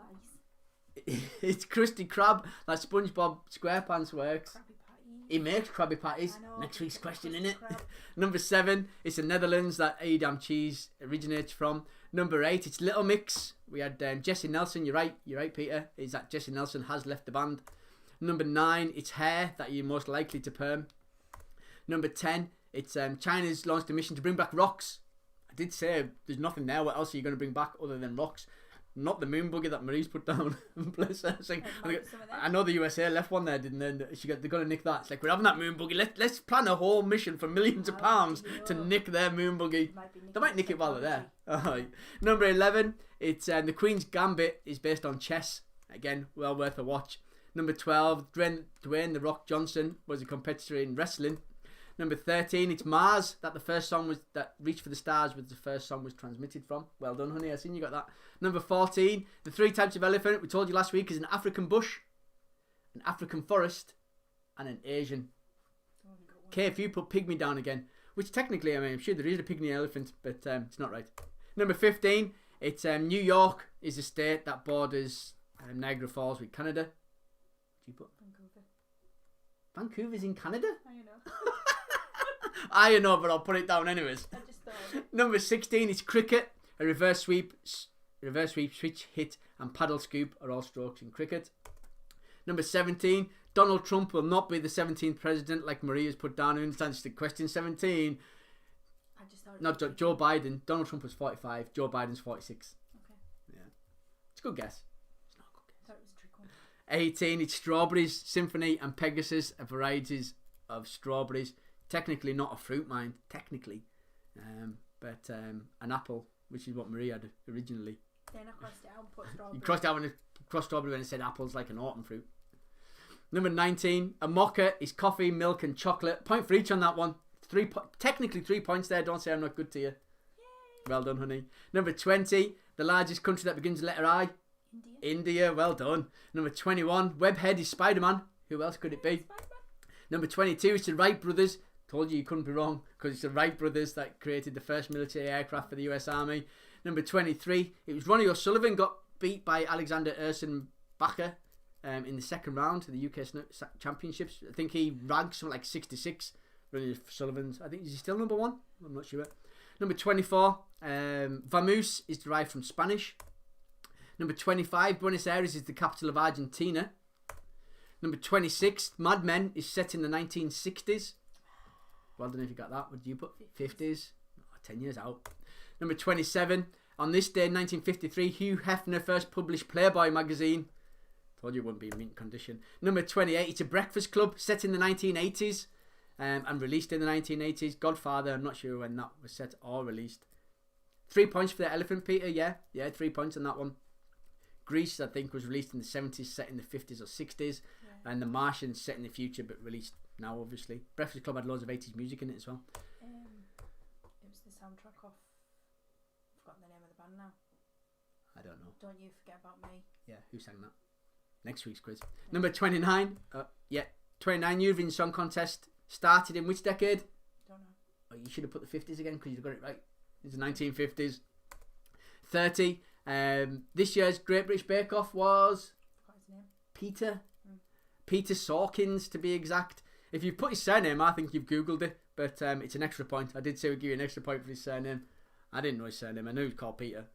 ice. it's Krusty Krab that SpongeBob SquarePants works. Krabby Patty. He makes Krabby Patties. I know. Next week's question, Krusty innit? Krab. Number 7, it's the Netherlands that Edam cheese originates from. Number 8, it's Little Mix. We had Jesse Nelson. You're right, Peter. Is that Jesse Nelson has left the band. Number 9, it's hair that you're most likely to perm. Number 10, it's China's launched a mission to bring back rocks. I did say there's nothing there. What else are you going to bring back other than rocks? Not the moon buggy that Marie's put down. Bless her. It's like, I know the USA left one there, didn't they? They're going to nick that. It's like, we're having that moon buggy. Let's plan a whole mission for millions of pounds to nick their moon buggy. They might nick it while they're there. Alright. Number 11, it's the Queen's Gambit is based on chess. Again, well worth a watch. Number 12, Dwayne The Rock Johnson was a competitor in wrestling. Number 13, it's Mars that the first song was that Reach for the Stars was the first song was transmitted from. Well done, honey. I seen you got that. Number 14, the 3 types of elephant we told you last week is an African bush, an African forest, and an Asian. Okay, if you put pygmy down again, which technically, I mean, I'm sure there is a pygmy elephant, but it's not right. Number 15, it's New York is a state that borders Niagara Falls with Canada. What do you put? Vancouver. Vancouver's in Canada? I know. I know, but I'll put it down anyways. I just thought. Number 16 is cricket. A reverse sweep, switch, hit, and paddle scoop are all strokes in cricket. Number 17, Donald Trump will not be the 17th president like Maria's put down. I understand it's the question 17. I just thought. No, Joe Biden. Donald Trump was 45. Joe Biden's 46. Okay. Yeah, it's a good guess. It's not a good I guess. thought it was a trick one. 18, it's Strawberries, Symphony and Pegasus are varieties of strawberries. Technically not a fruit, mind. Technically. But an apple, which is what Marie had originally. Then I crossed it out and put strawberry. You crossed strawberry when it said apples like an autumn fruit. Number 19, a mocha is coffee, milk and chocolate. Point for each on that one. Technically 3 points there. Don't say I'm not good to you. Yay. Well done, honey. Number 20, the largest country that begins with the letter I. India. Well done. Number 21, Webhead is Spider-Man. Who else could it be? Spider-Man. Number 22, it's the Wright brothers. Told you couldn't be wrong, because it's the Wright brothers that created the first military aircraft for the US Army. Number 23, it was Ronnie O'Sullivan got beat by Alexander Bacher in the second round of the UK Championships. I think he ranked something like 66. Ronnie O'Sullivan's. I think, is he still number one? I'm not sure. Number 24, Vamoose is derived from Spanish. Number 25, Buenos Aires is the capital of Argentina. Number 26, Mad Men is set in the 1960s. Well done if you got that. What did you put? 50s? Oh, 10 years out. Number 27. On this day in 1953, Hugh Hefner first published Playboy magazine. Told you it wouldn't be in mint condition. Number 28. It's a breakfast club set in the 1980s and released in the 1980s. Godfather, I'm not sure when that was set or released. 3 points for the elephant, Peter. Yeah, 3 points on that one. Grease, I think, was released in the 70s, set in the 50s or 60s. Yeah. And The Martian, set in the future, but released now, obviously. Breakfast Club had loads of 80s music in it as well. It was the soundtrack of... I've forgotten the name of the band now. I don't know. Don't You Forget About Me. Yeah, who sang that? Next week's quiz. Number 29. 29 Eurovision Song Contest. Started in which decade? Don't know. Oh, you should have put the 50s again, because you got it right. It's the 1950s. 30. This year's Great British Bake Off was... I forgot his name. Peter. Peter Sawkins, to be exact. If you put his surname, I think you've googled it, but it's an extra point. I did say we'd give you an extra point for his surname. I didn't know his surname. I knew he was called Peter.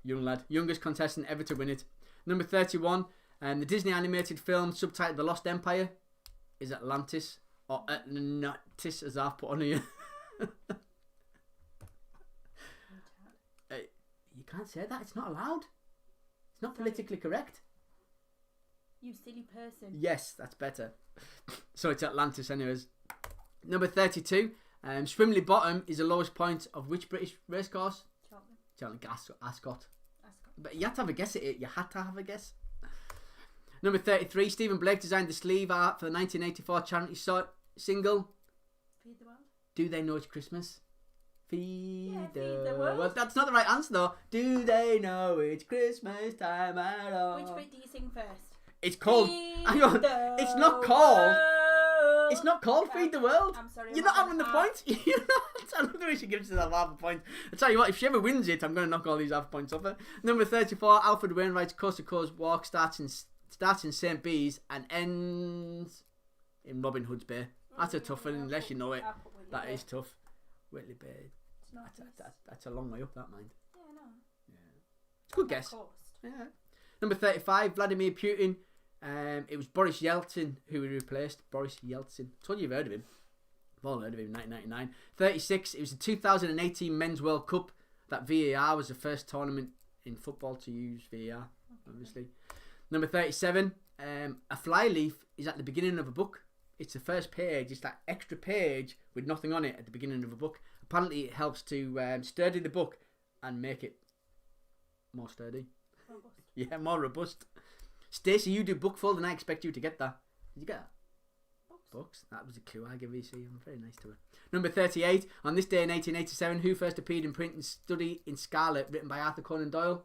Young lad. Youngest contestant ever to win it. Number 31. The Disney animated film subtitled The Lost Empire is Atlantis, or Atlantis as I've put on here. You can't say that. It's not allowed. It's not politically correct. You silly person. Yes, that's better. So it's Atlantis anyways. Number 32. Swimley Bottom is the lowest point of which British racecourse? Cheltenham. Ascot. But you had to have a guess at it. You had to have a guess. Number 33. Stephen Blake designed the sleeve art for the 1984 charity single. Feed the World. Do They Know It's Christmas? Feed the world. Well, that's not the right answer though. Do they know it's Christmas time at all? Which bit do you sing first? It's called... Hang on. It's not called... It's not called Feed the World. I'm sorry. You're not having the point. You're not. I don't think we should give herself half a point. I tell you what, if she ever wins it, I'm going to knock all these half points off her. Number 34, Alfred Wainwright's Coast to Coast Walk starts in St. Bees and ends in Robin Hood's Bay. That's a tough one, unless you know it. That is tough. Whitley Bay. That's a long way up, that mind. Yeah, I know. Yeah. It's a good guess. Yeah. Number 35, Vladimir Putin. It was Boris Yeltsin who he replaced. Boris Yeltsin. I told you you've heard of him. We've all heard of him. 1999. 36. It was the 2018 Men's World Cup. That VAR was the first tournament in football to use VAR. Obviously. Number 37. A flyleaf is at the beginning of a book. It's the first page. It's that extra page with nothing on it at the beginning of a book. Apparently, it helps to sturdy the book and make it more sturdy. Robust. Yeah, more robust. Stacey, you do bookfold and I expect you to get that. Did you get that? Books. That was a clue I gave you. See, I'm very nice to her. Number 38. On this day in 1887, who first appeared in print and Study in Scarlet, written by Arthur Conan Doyle?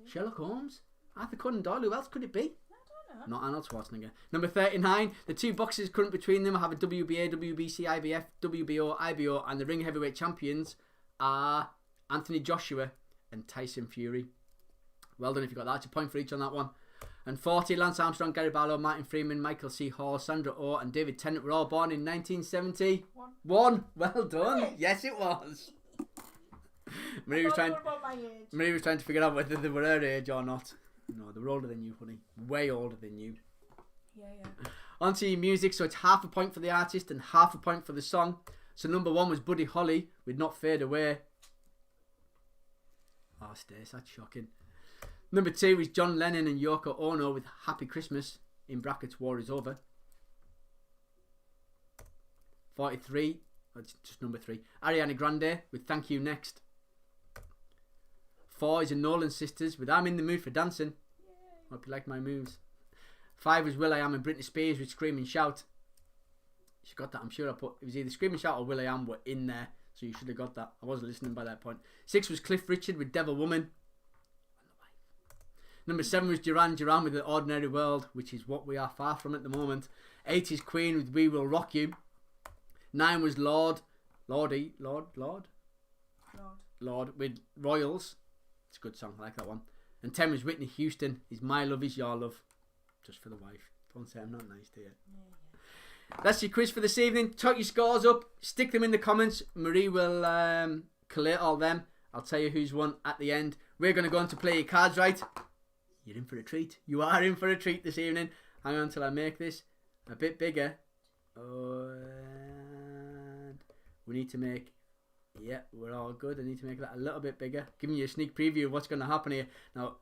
Sherlock Holmes? Arthur Conan Doyle, who else could it be? I don't know. Not Arnold Schwarzenegger. Number 39. The two boxes current between them have a WBA, WBC, IBF, WBO, IBO, and the ring heavyweight champions are Anthony Joshua and Tyson Fury. Well done if you got that. It's a point for each on that one. And 40, Lance Armstrong, Gary Barlow, Martin Freeman, Michael C. Hall, Sandra Oh and David Tennant were all born in 1971. Well done. Really? Yes, it was. Marie was trying to figure out whether they were her age or not. No, they were older than you, honey. Way older than you. Yeah. On to your music. So it's half a point for the artist and half a point for the song. So number 1 was Buddy Holly with Not Fade Away. Oh, Stace, that's shocking. Number 2 is John Lennon and Yoko Ono with Happy Christmas. in brackets, war is over. 43, that's just number 3. Ariana Grande with Thank You Next. 4 is a Nolan Sisters with I'm in the Mood for Dancing. Hope you like my moves. 5 was Will I Am and Britney Spears with Scream and Shout. She got that. I'm sure I put it was either Scream and Shout or Will I Am were in there, so you should have got that. I wasn't listening by that point. 6 was Cliff Richard with Devil Woman. Number 7 was Duran Duran with The Ordinary World, which is what we are far from at the moment. 8 is Queen with We Will Rock You. 9 was Lord with Royals. It's a good song, I like that one. And 10 was Whitney Houston, is My Love Is Your Love. Just for the wife. Don't say I'm not nice to you. That's your quiz for this evening. Talk your scores up, stick them in the comments. Marie will collate all them. I'll tell you who's won at the end. We're going to go on to play your cards right. You're in for a treat. You are in for a treat this evening. Hang on until I make this a bit bigger. And we need to make, yeah, we're all good. I need to make that a little bit bigger. Giving you a sneak preview of what's going to happen here. Now,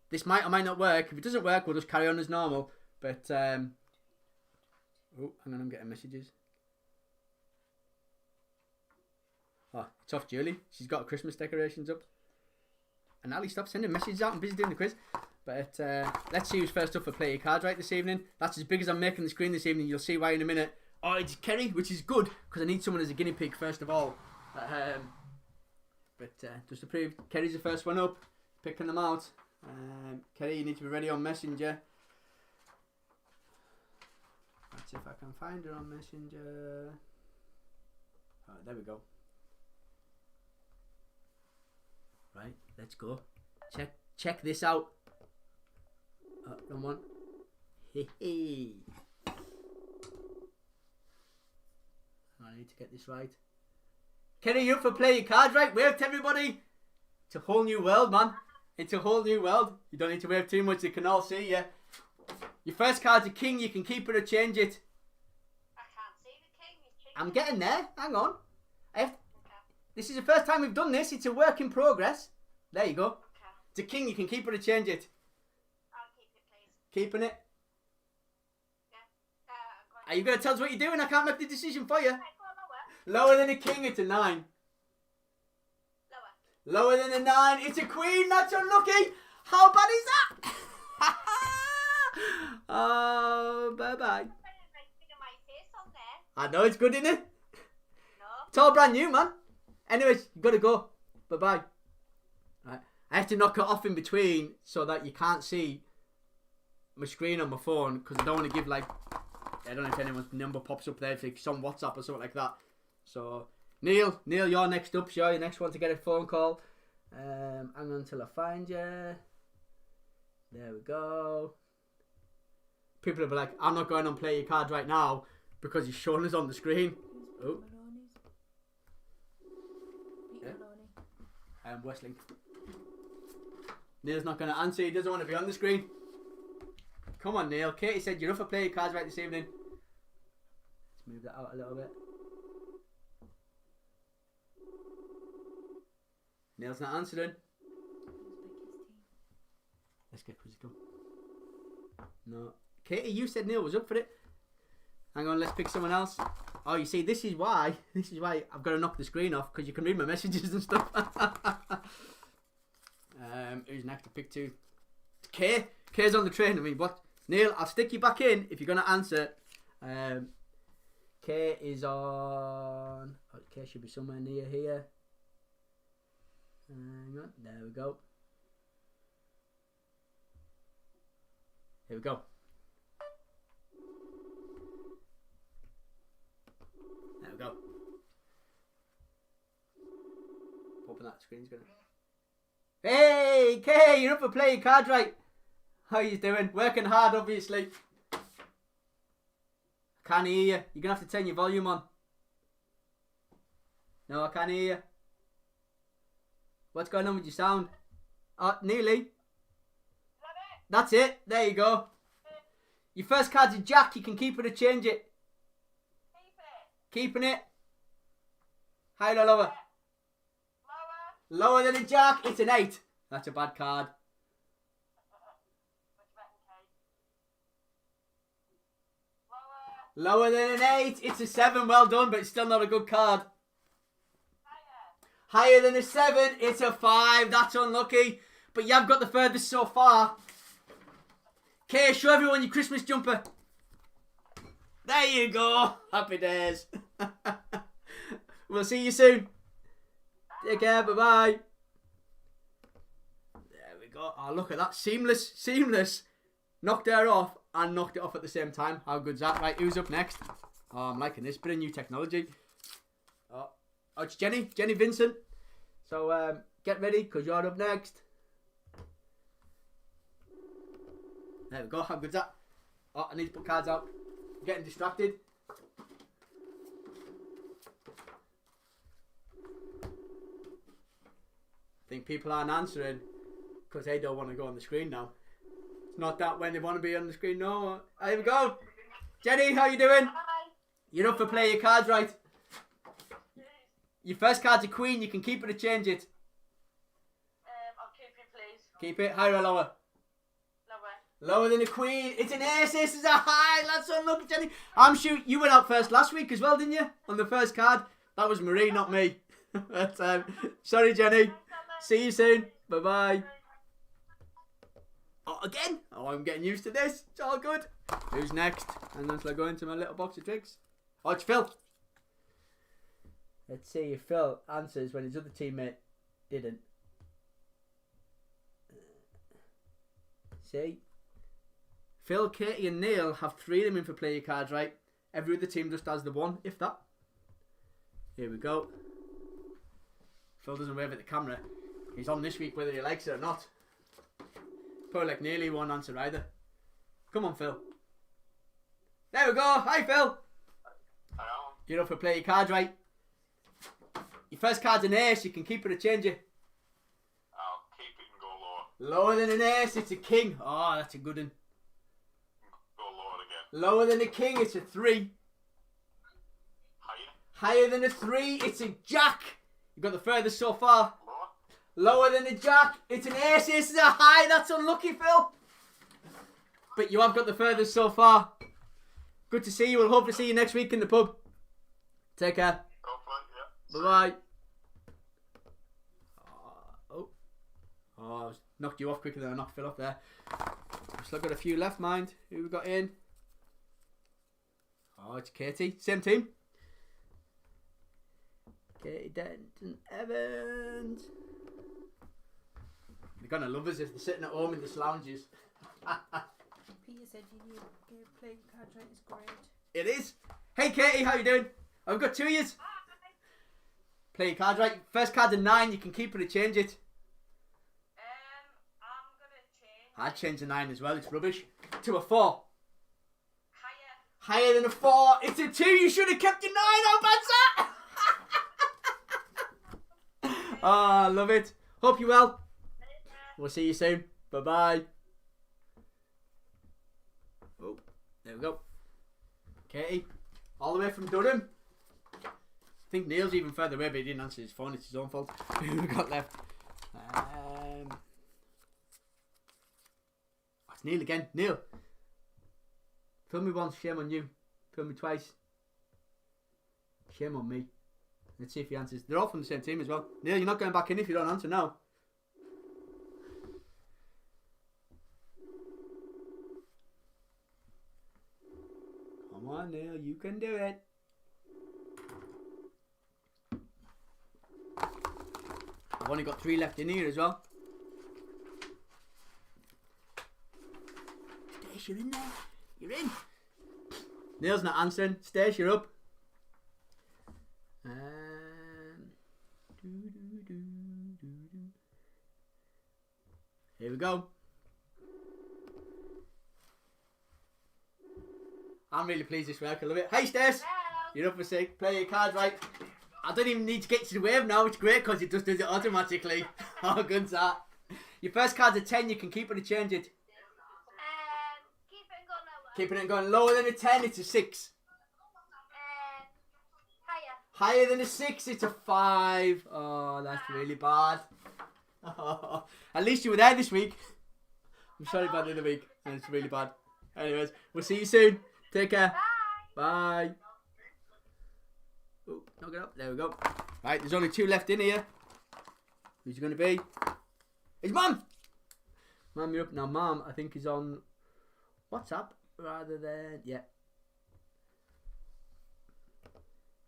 this might or might not work. If it doesn't work, we'll just carry on as normal. But, oh, hang on, I'm getting messages. Oh, it's off Julie. She's got Christmas decorations up. And Ali, stop sending messages out. I'm busy doing the quiz. But let's see who's first up for Play Your Cards Right this evening. That's as big as I'm making the screen this evening. You'll see why in a minute. Oh, it's Kerry, which is good, because I need someone as a guinea pig first of all. But just to prove, Kerry's the first one up. Picking them out. Kerry, you need to be ready on Messenger. Let's see if I can find her on Messenger. Oh, there we go. Right, let's go. Check this out. Oh, wrong one. Hey. I need to get this right. Kenny, you up for Play Your Cards Right? Wave to everybody. It's a whole new world, man. It's a whole new world. You don't need to wave too much. They can all see you. Your first card's a king. You can keep it or change it. I can't see the king. I'm getting there. Hang on. This is the first time we've done this. It's a work in progress. There you go. Okay. It's a king. You can keep it or change it. I'll keep it, please. Keeping it. Yeah. Are you going to tell us what you're doing? I can't make the decision for you. Right, go lower. Lower than a king, it's a 9. Lower than a 9, it's a queen. That's unlucky. How bad is that? Oh, bye-bye. I know it's good, isn't it? No. It's all brand new, man. Anyways, you got to go. Bye-bye. Right. I have to knock it off in between so that you can't see my screen on my phone, because I don't want to give, like, I don't know if anyone's number pops up there, if it's on WhatsApp or something like that. So, Neil, you're next up. You're next one to get a phone call. Hang on until I find you. There we go. People will be like, I'm not going on Play Your Cards Right now because he's showing us on the screen. Oh. Yeah. Westlink. Neil's not going to answer. He doesn't want to be on the screen. Come on, Neil. Katie said you're up for Play Your Cards Right this evening. Let's move that out a little bit. Neil's not answering. Let's get quiz done. No. Katie, you said Neil was up for it. Hang on, let's pick someone else. Oh, you see, this is why I've got to knock the screen off, because you can read my messages and stuff. Who's next to pick 2? Kay. Kay's on the train with me. What? Neil, I'll stick you back in if you're going to answer. Kay is on... Oh, Kay should be somewhere near here. Hang on. There we go. Here we go. There we go. Hoping that screen's gonna... Hey, Kay, you're up for Play Your Cards Right. How you doing? Working hard, obviously. I can't hear you. You're gonna have to turn your volume on. No, I can't hear you. What's going on with your sound? Oh, nearly. That's it. There you go. Your first card's a jack. You can keep it or change it. Keeping it. Higher or lower? Lower than a jack. It's an 8. That's a bad card. Lower than an 8. It's a 7. Well done, but it's still not a good card. Higher than a 7. It's a 5. That's unlucky. But you have got the furthest so far. Okay, show everyone your Christmas jumper. There you go. Happy days. We'll see you soon. Take care. Bye-bye. There we go. Oh, look at that. Seamless. Knocked her off and knocked it off at the same time. How good's that? Right, who's up next? Oh, I'm liking this. Bit of new technology. Oh, it's Jenny Vincent. So, get ready, because you're up next. There we go. How good's that? Oh, I need to put cards out. I'm getting distracted. I think people aren't answering because they don't want to go on the screen now. It's not that when they want to be on the screen. No. Here we go. Jenny, how you doing? Hi. You're up for play your cards, right? Your first card's a queen. You can keep it or change it. I'll keep it, please. Keep it. Higher or lower? Lower than a queen. It's an ace. This is a high. That's unlucky, Jenny. I'm sure you went out first last week as well, didn't you? On the first card. That was Marie, not me. But, sorry, Jenny. See you soon. Bye-bye. Oh, again? Oh, I'm getting used to this. It's all good. Who's next? And then shall I go into my little box of tricks? Oh, it's Phil. Let's see if Phil answers when his other teammate didn't. See? Phil, Katie and Neil have 3 of them in for play your cards, right? Every other team just has the 1, if that. Here we go. Phil doesn't wave at the camera. He's on this week whether he likes it or not. Probably like nearly won't answer either. Come on, Phil. There we go. Hi, Phil. Hello. You're up for play your cards, right? Your first card's an ace. You can keep it or change it. I'll keep it and go lower. Lower than an ace, it's a king. Oh, that's a good one. Go lower again. Lower than a king, it's a 3. Higher. Higher than a 3, it's a jack. You got the furthest so far. Lower. Lower than a jack, it's an ace. This is a high. That's unlucky, Phil. But you have got the furthest so far. Good to see you. We'll hope to see you next week in the pub. Take care. Hopefully, yeah. Bye-bye. Oh, I knocked you off quicker than I knocked Phil off there. Still got a few left, mind. Who we got in? Oh, it's Katie. Same team. Katie Denton Evans. They're going to love us if they're sitting at home in the lounges. Peter said you need to play cards right. It's great. It is. Hey, Katie, how you doing? I've got 2 years. Play your cards right. First card's a 9. You can keep it or change it. I'm gonna change. I'd change the 9 as well. It's rubbish. To a 4. Higher. Higher than a 4. It's a 2. You should have kept your 9. How bad's that? Oh, love it. Hope you're well. We'll see you soon. Bye-bye. Oh, there we go. Katie, all the way from Durham. I think Neil's even further away, but he didn't answer his phone. It's his own fault. Who we got left? It's Neil again. Neil. Film me once, shame on you. Film me twice. Shame on me. Let's see if he answers. They're all from the same team as well. Neil, you're not going back in if you don't answer now. Come on, Neil, you can do it. I've only got 3 left in here as well. Stace, you're in there. You're in. Neil's not answering. Stace, you're up. Here we go. I'm really pleased this work. I love it. Hey, Stace. You're up for 6. Play your cards right. I don't even need to get to the wave now. It's great because it just does it automatically. How good's that? Your first card's a 10. You can keep it or change it. Keep it and go lower. Keeping it going lower than a 10, it's a 6. Higher. Higher than a 6, it's a 5. Oh, that's really bad. Oh, at least you were there this week. I'm sorry about the other week. And it's really bad. Anyways, we'll see you soon. Take care. Bye. Bye. Oh, knock it up. There we go. Right, there's only 2 left in here. Who's it going to be? It's Mum! Mum, you're up. Now, Mum, I think, is on WhatsApp rather than... Yeah.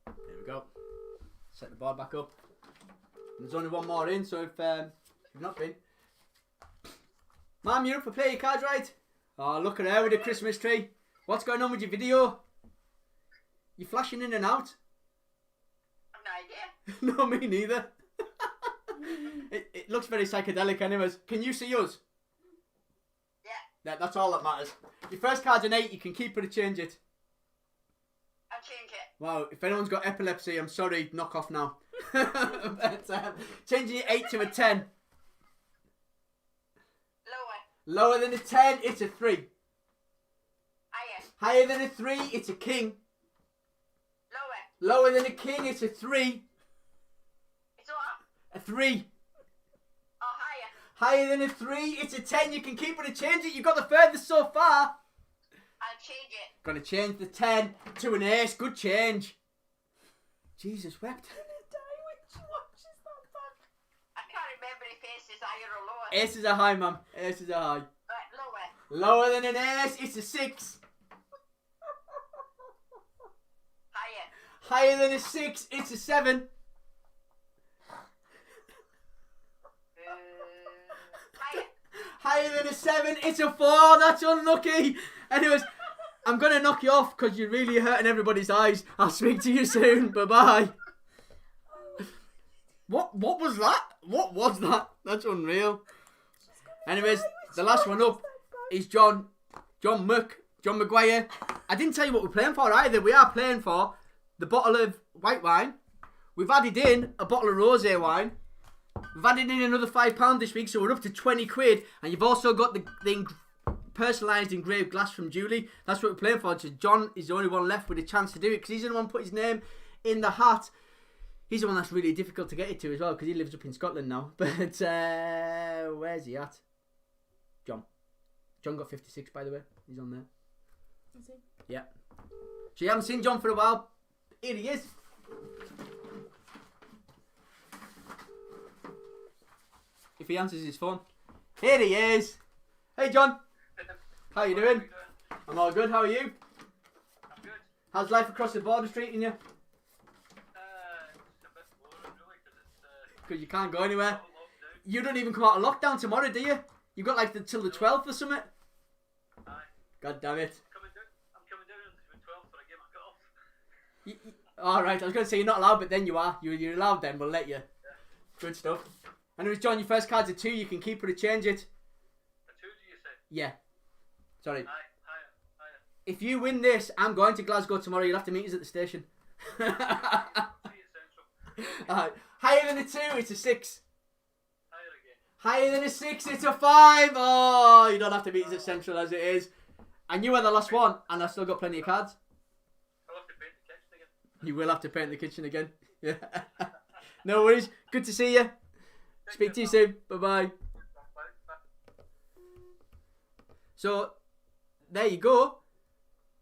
There we go. Set the board back up. There's only one more in, so if you've not been... Mum, you're up for play your cards, right? Oh, look at her with the Christmas tree. What's going on with your video? You flashing in and out? I've no idea. No, me neither. It looks very psychedelic anyways. Can you see us? Yeah. That's all that matters. Your first card's an 8, you can keep it or change it. I'll change it. Wow, if anyone's got epilepsy, I'm sorry, knock off now. But, changing your 8 to a 10. Lower. Lower than a 10, it's a 3. Higher. Higher than a 3, it's a king. Lower. Lower than a king, it's a 3. It's what? A 3. Oh, higher. Higher than a 3, it's a 10. You can keep it or change it. You've got the furthest so far. I'll change it. Gonna change the 10 to an ace. Good change. Jesus wept. I can't remember if ace is higher or lower. Aces are high, mum. Aces are high. Lower. Lower than an ace, it's a 6. Higher. Higher than a 6, it's a 7. Higher. Higher than a 7, it's a 4. That's unlucky. Anyways, I'm gonna knock you off because you're really hurting everybody's eyes. I'll speak to you soon. Bye bye. What was that? What was that? That's unreal. Anyways, the last one up is John McGuire. I didn't tell you what we're playing for either. We are playing for the bottle of white wine. We've added in a bottle of rosé wine. We've added in another £5 this week, so we're up to 20 quid. And you've also got the personalised engraved glass from Julie. That's what we're playing for. So John is the only one left with a chance to do it because he's the one put his name in the hat. He's the one that's really difficult to get it to as well because he lives up in Scotland now. But where's he at? John got 56, by the way. He's on there. Is he? Yeah. So you haven't seen John for a while. Here he is. If he answers his phone. Here he is. Hey John. How you doing? I'm all good. How are you? I'm good. How's life across the border treating you? It's a bit boring really because Because you can't go anywhere. locked down. You don't even come out of lockdown tomorrow, do you? You've got like till the 12th or something. Aye. God damn it. I'm coming down on the 12th for a game of golf. Alright, I was going to say you're not allowed, but then you are. You're allowed then, we'll let you. Yeah. Good stuff. Anyways, John, your first card's a 2. You can keep it or change it. A 2, do you say? Yeah. Sorry. Aye, higher. If you win this, I'm going to Glasgow tomorrow. You'll have to meet us at the station. See you at Central. Alright. Higher than a 2, it's a 6. Higher again. Higher than a 6, it's a 5. Oh, you don't have to meet us at Central as it is. And you were the last one, and I've still got plenty of cards. I'll have to paint the kitchen again. You will have to paint the kitchen again. Yeah. No worries. Good to see you. Speak to you soon. Bye-bye. So, there you go.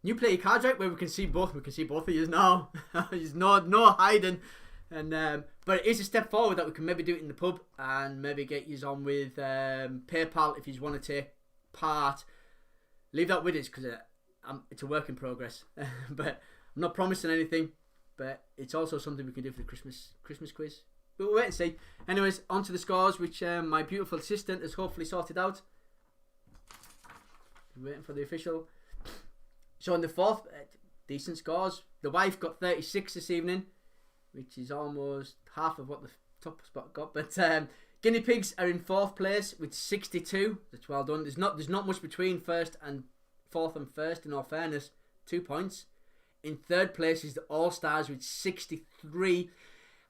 You play your cards right where we can see both. We can see both of you now. There's no hiding. And but it is a step forward that we can maybe do it in the pub and maybe get you on with PayPal if you want to take part. Leave that with us because it's a work in progress. But I'm not promising anything. But it's also something we can do for the Christmas quiz. But we'll wait and see. Anyways, on to the scores, which my beautiful assistant has hopefully sorted out. Waiting for the official. So in the fourth, decent scores. The wife got 36 this evening, which is almost half of what the top spot got. But guinea pigs are in fourth place with 62. That's well done. There's not much between first and fourth and first. In all fairness, 2 points. In third place is the All Stars with 63.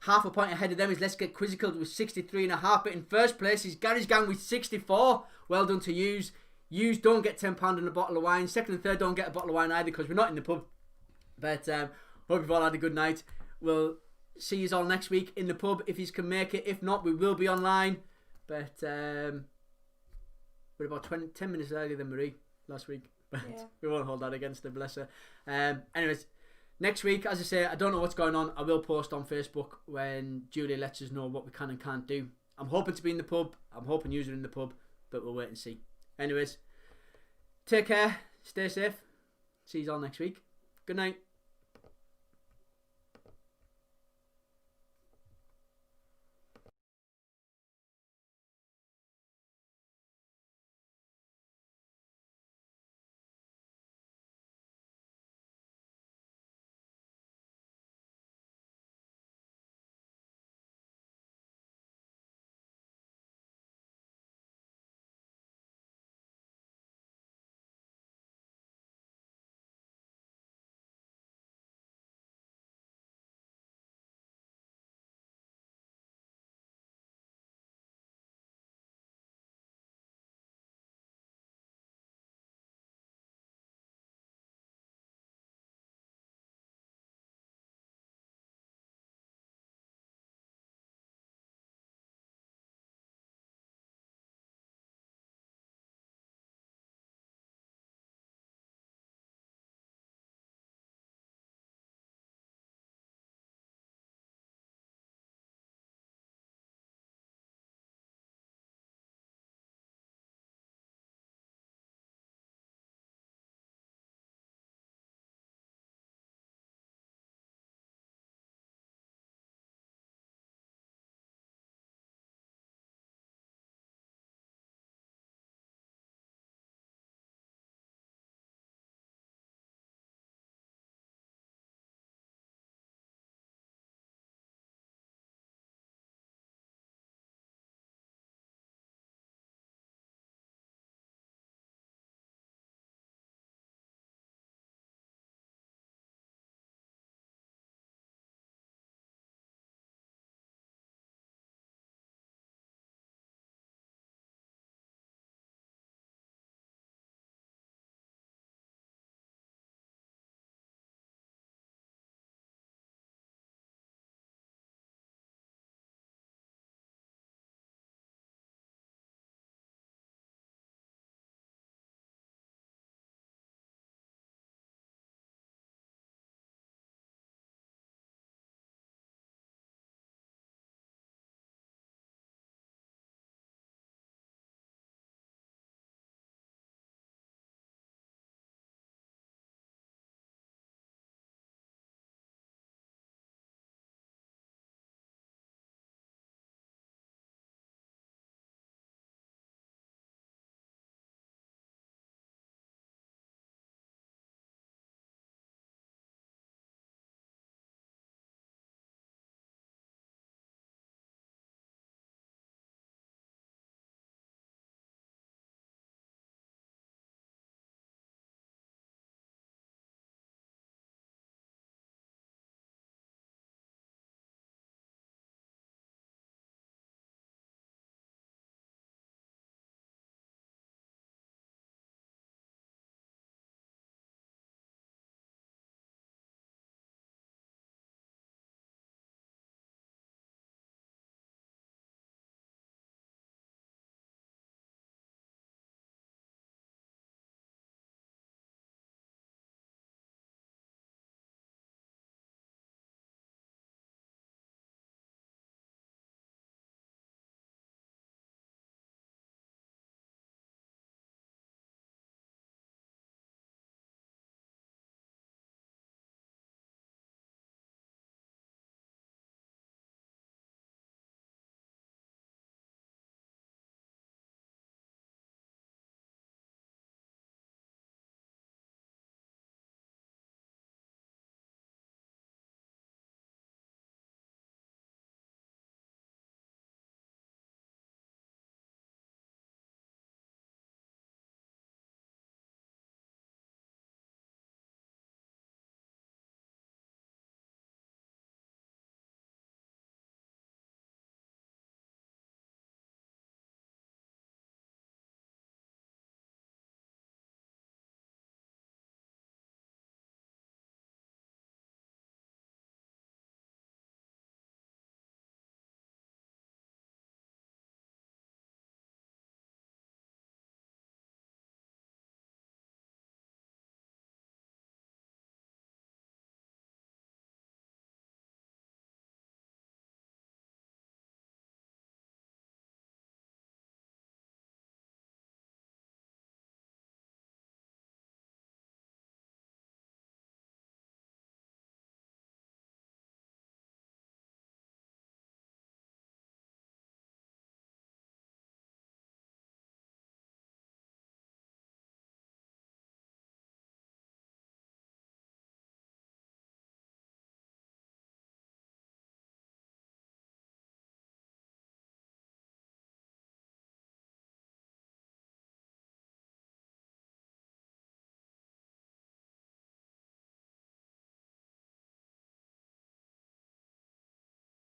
Half a point ahead of them is Let's Get Quizzical with 63.5. But in first place is Gary's Gang with 64. Well done to yous. Yous don't get £10 on a bottle of wine. Second and third don't get a bottle of wine either because we're not in the pub. But hope you've all had a good night. We'll see you all next week in the pub if you can make it. If not, we will be online. But we're about 10 minutes earlier than Marie last week. But Yeah. we won't hold that against her, bless her. Anyways, next week, as I say, I don't know what's going on. I will post on Facebook when Julia lets us know what we can and can't do. I'm hoping to be in the pub. I'm hoping you're in the pub, but we'll wait and see. Anyways, take care. Stay safe. See you all next week. Good night.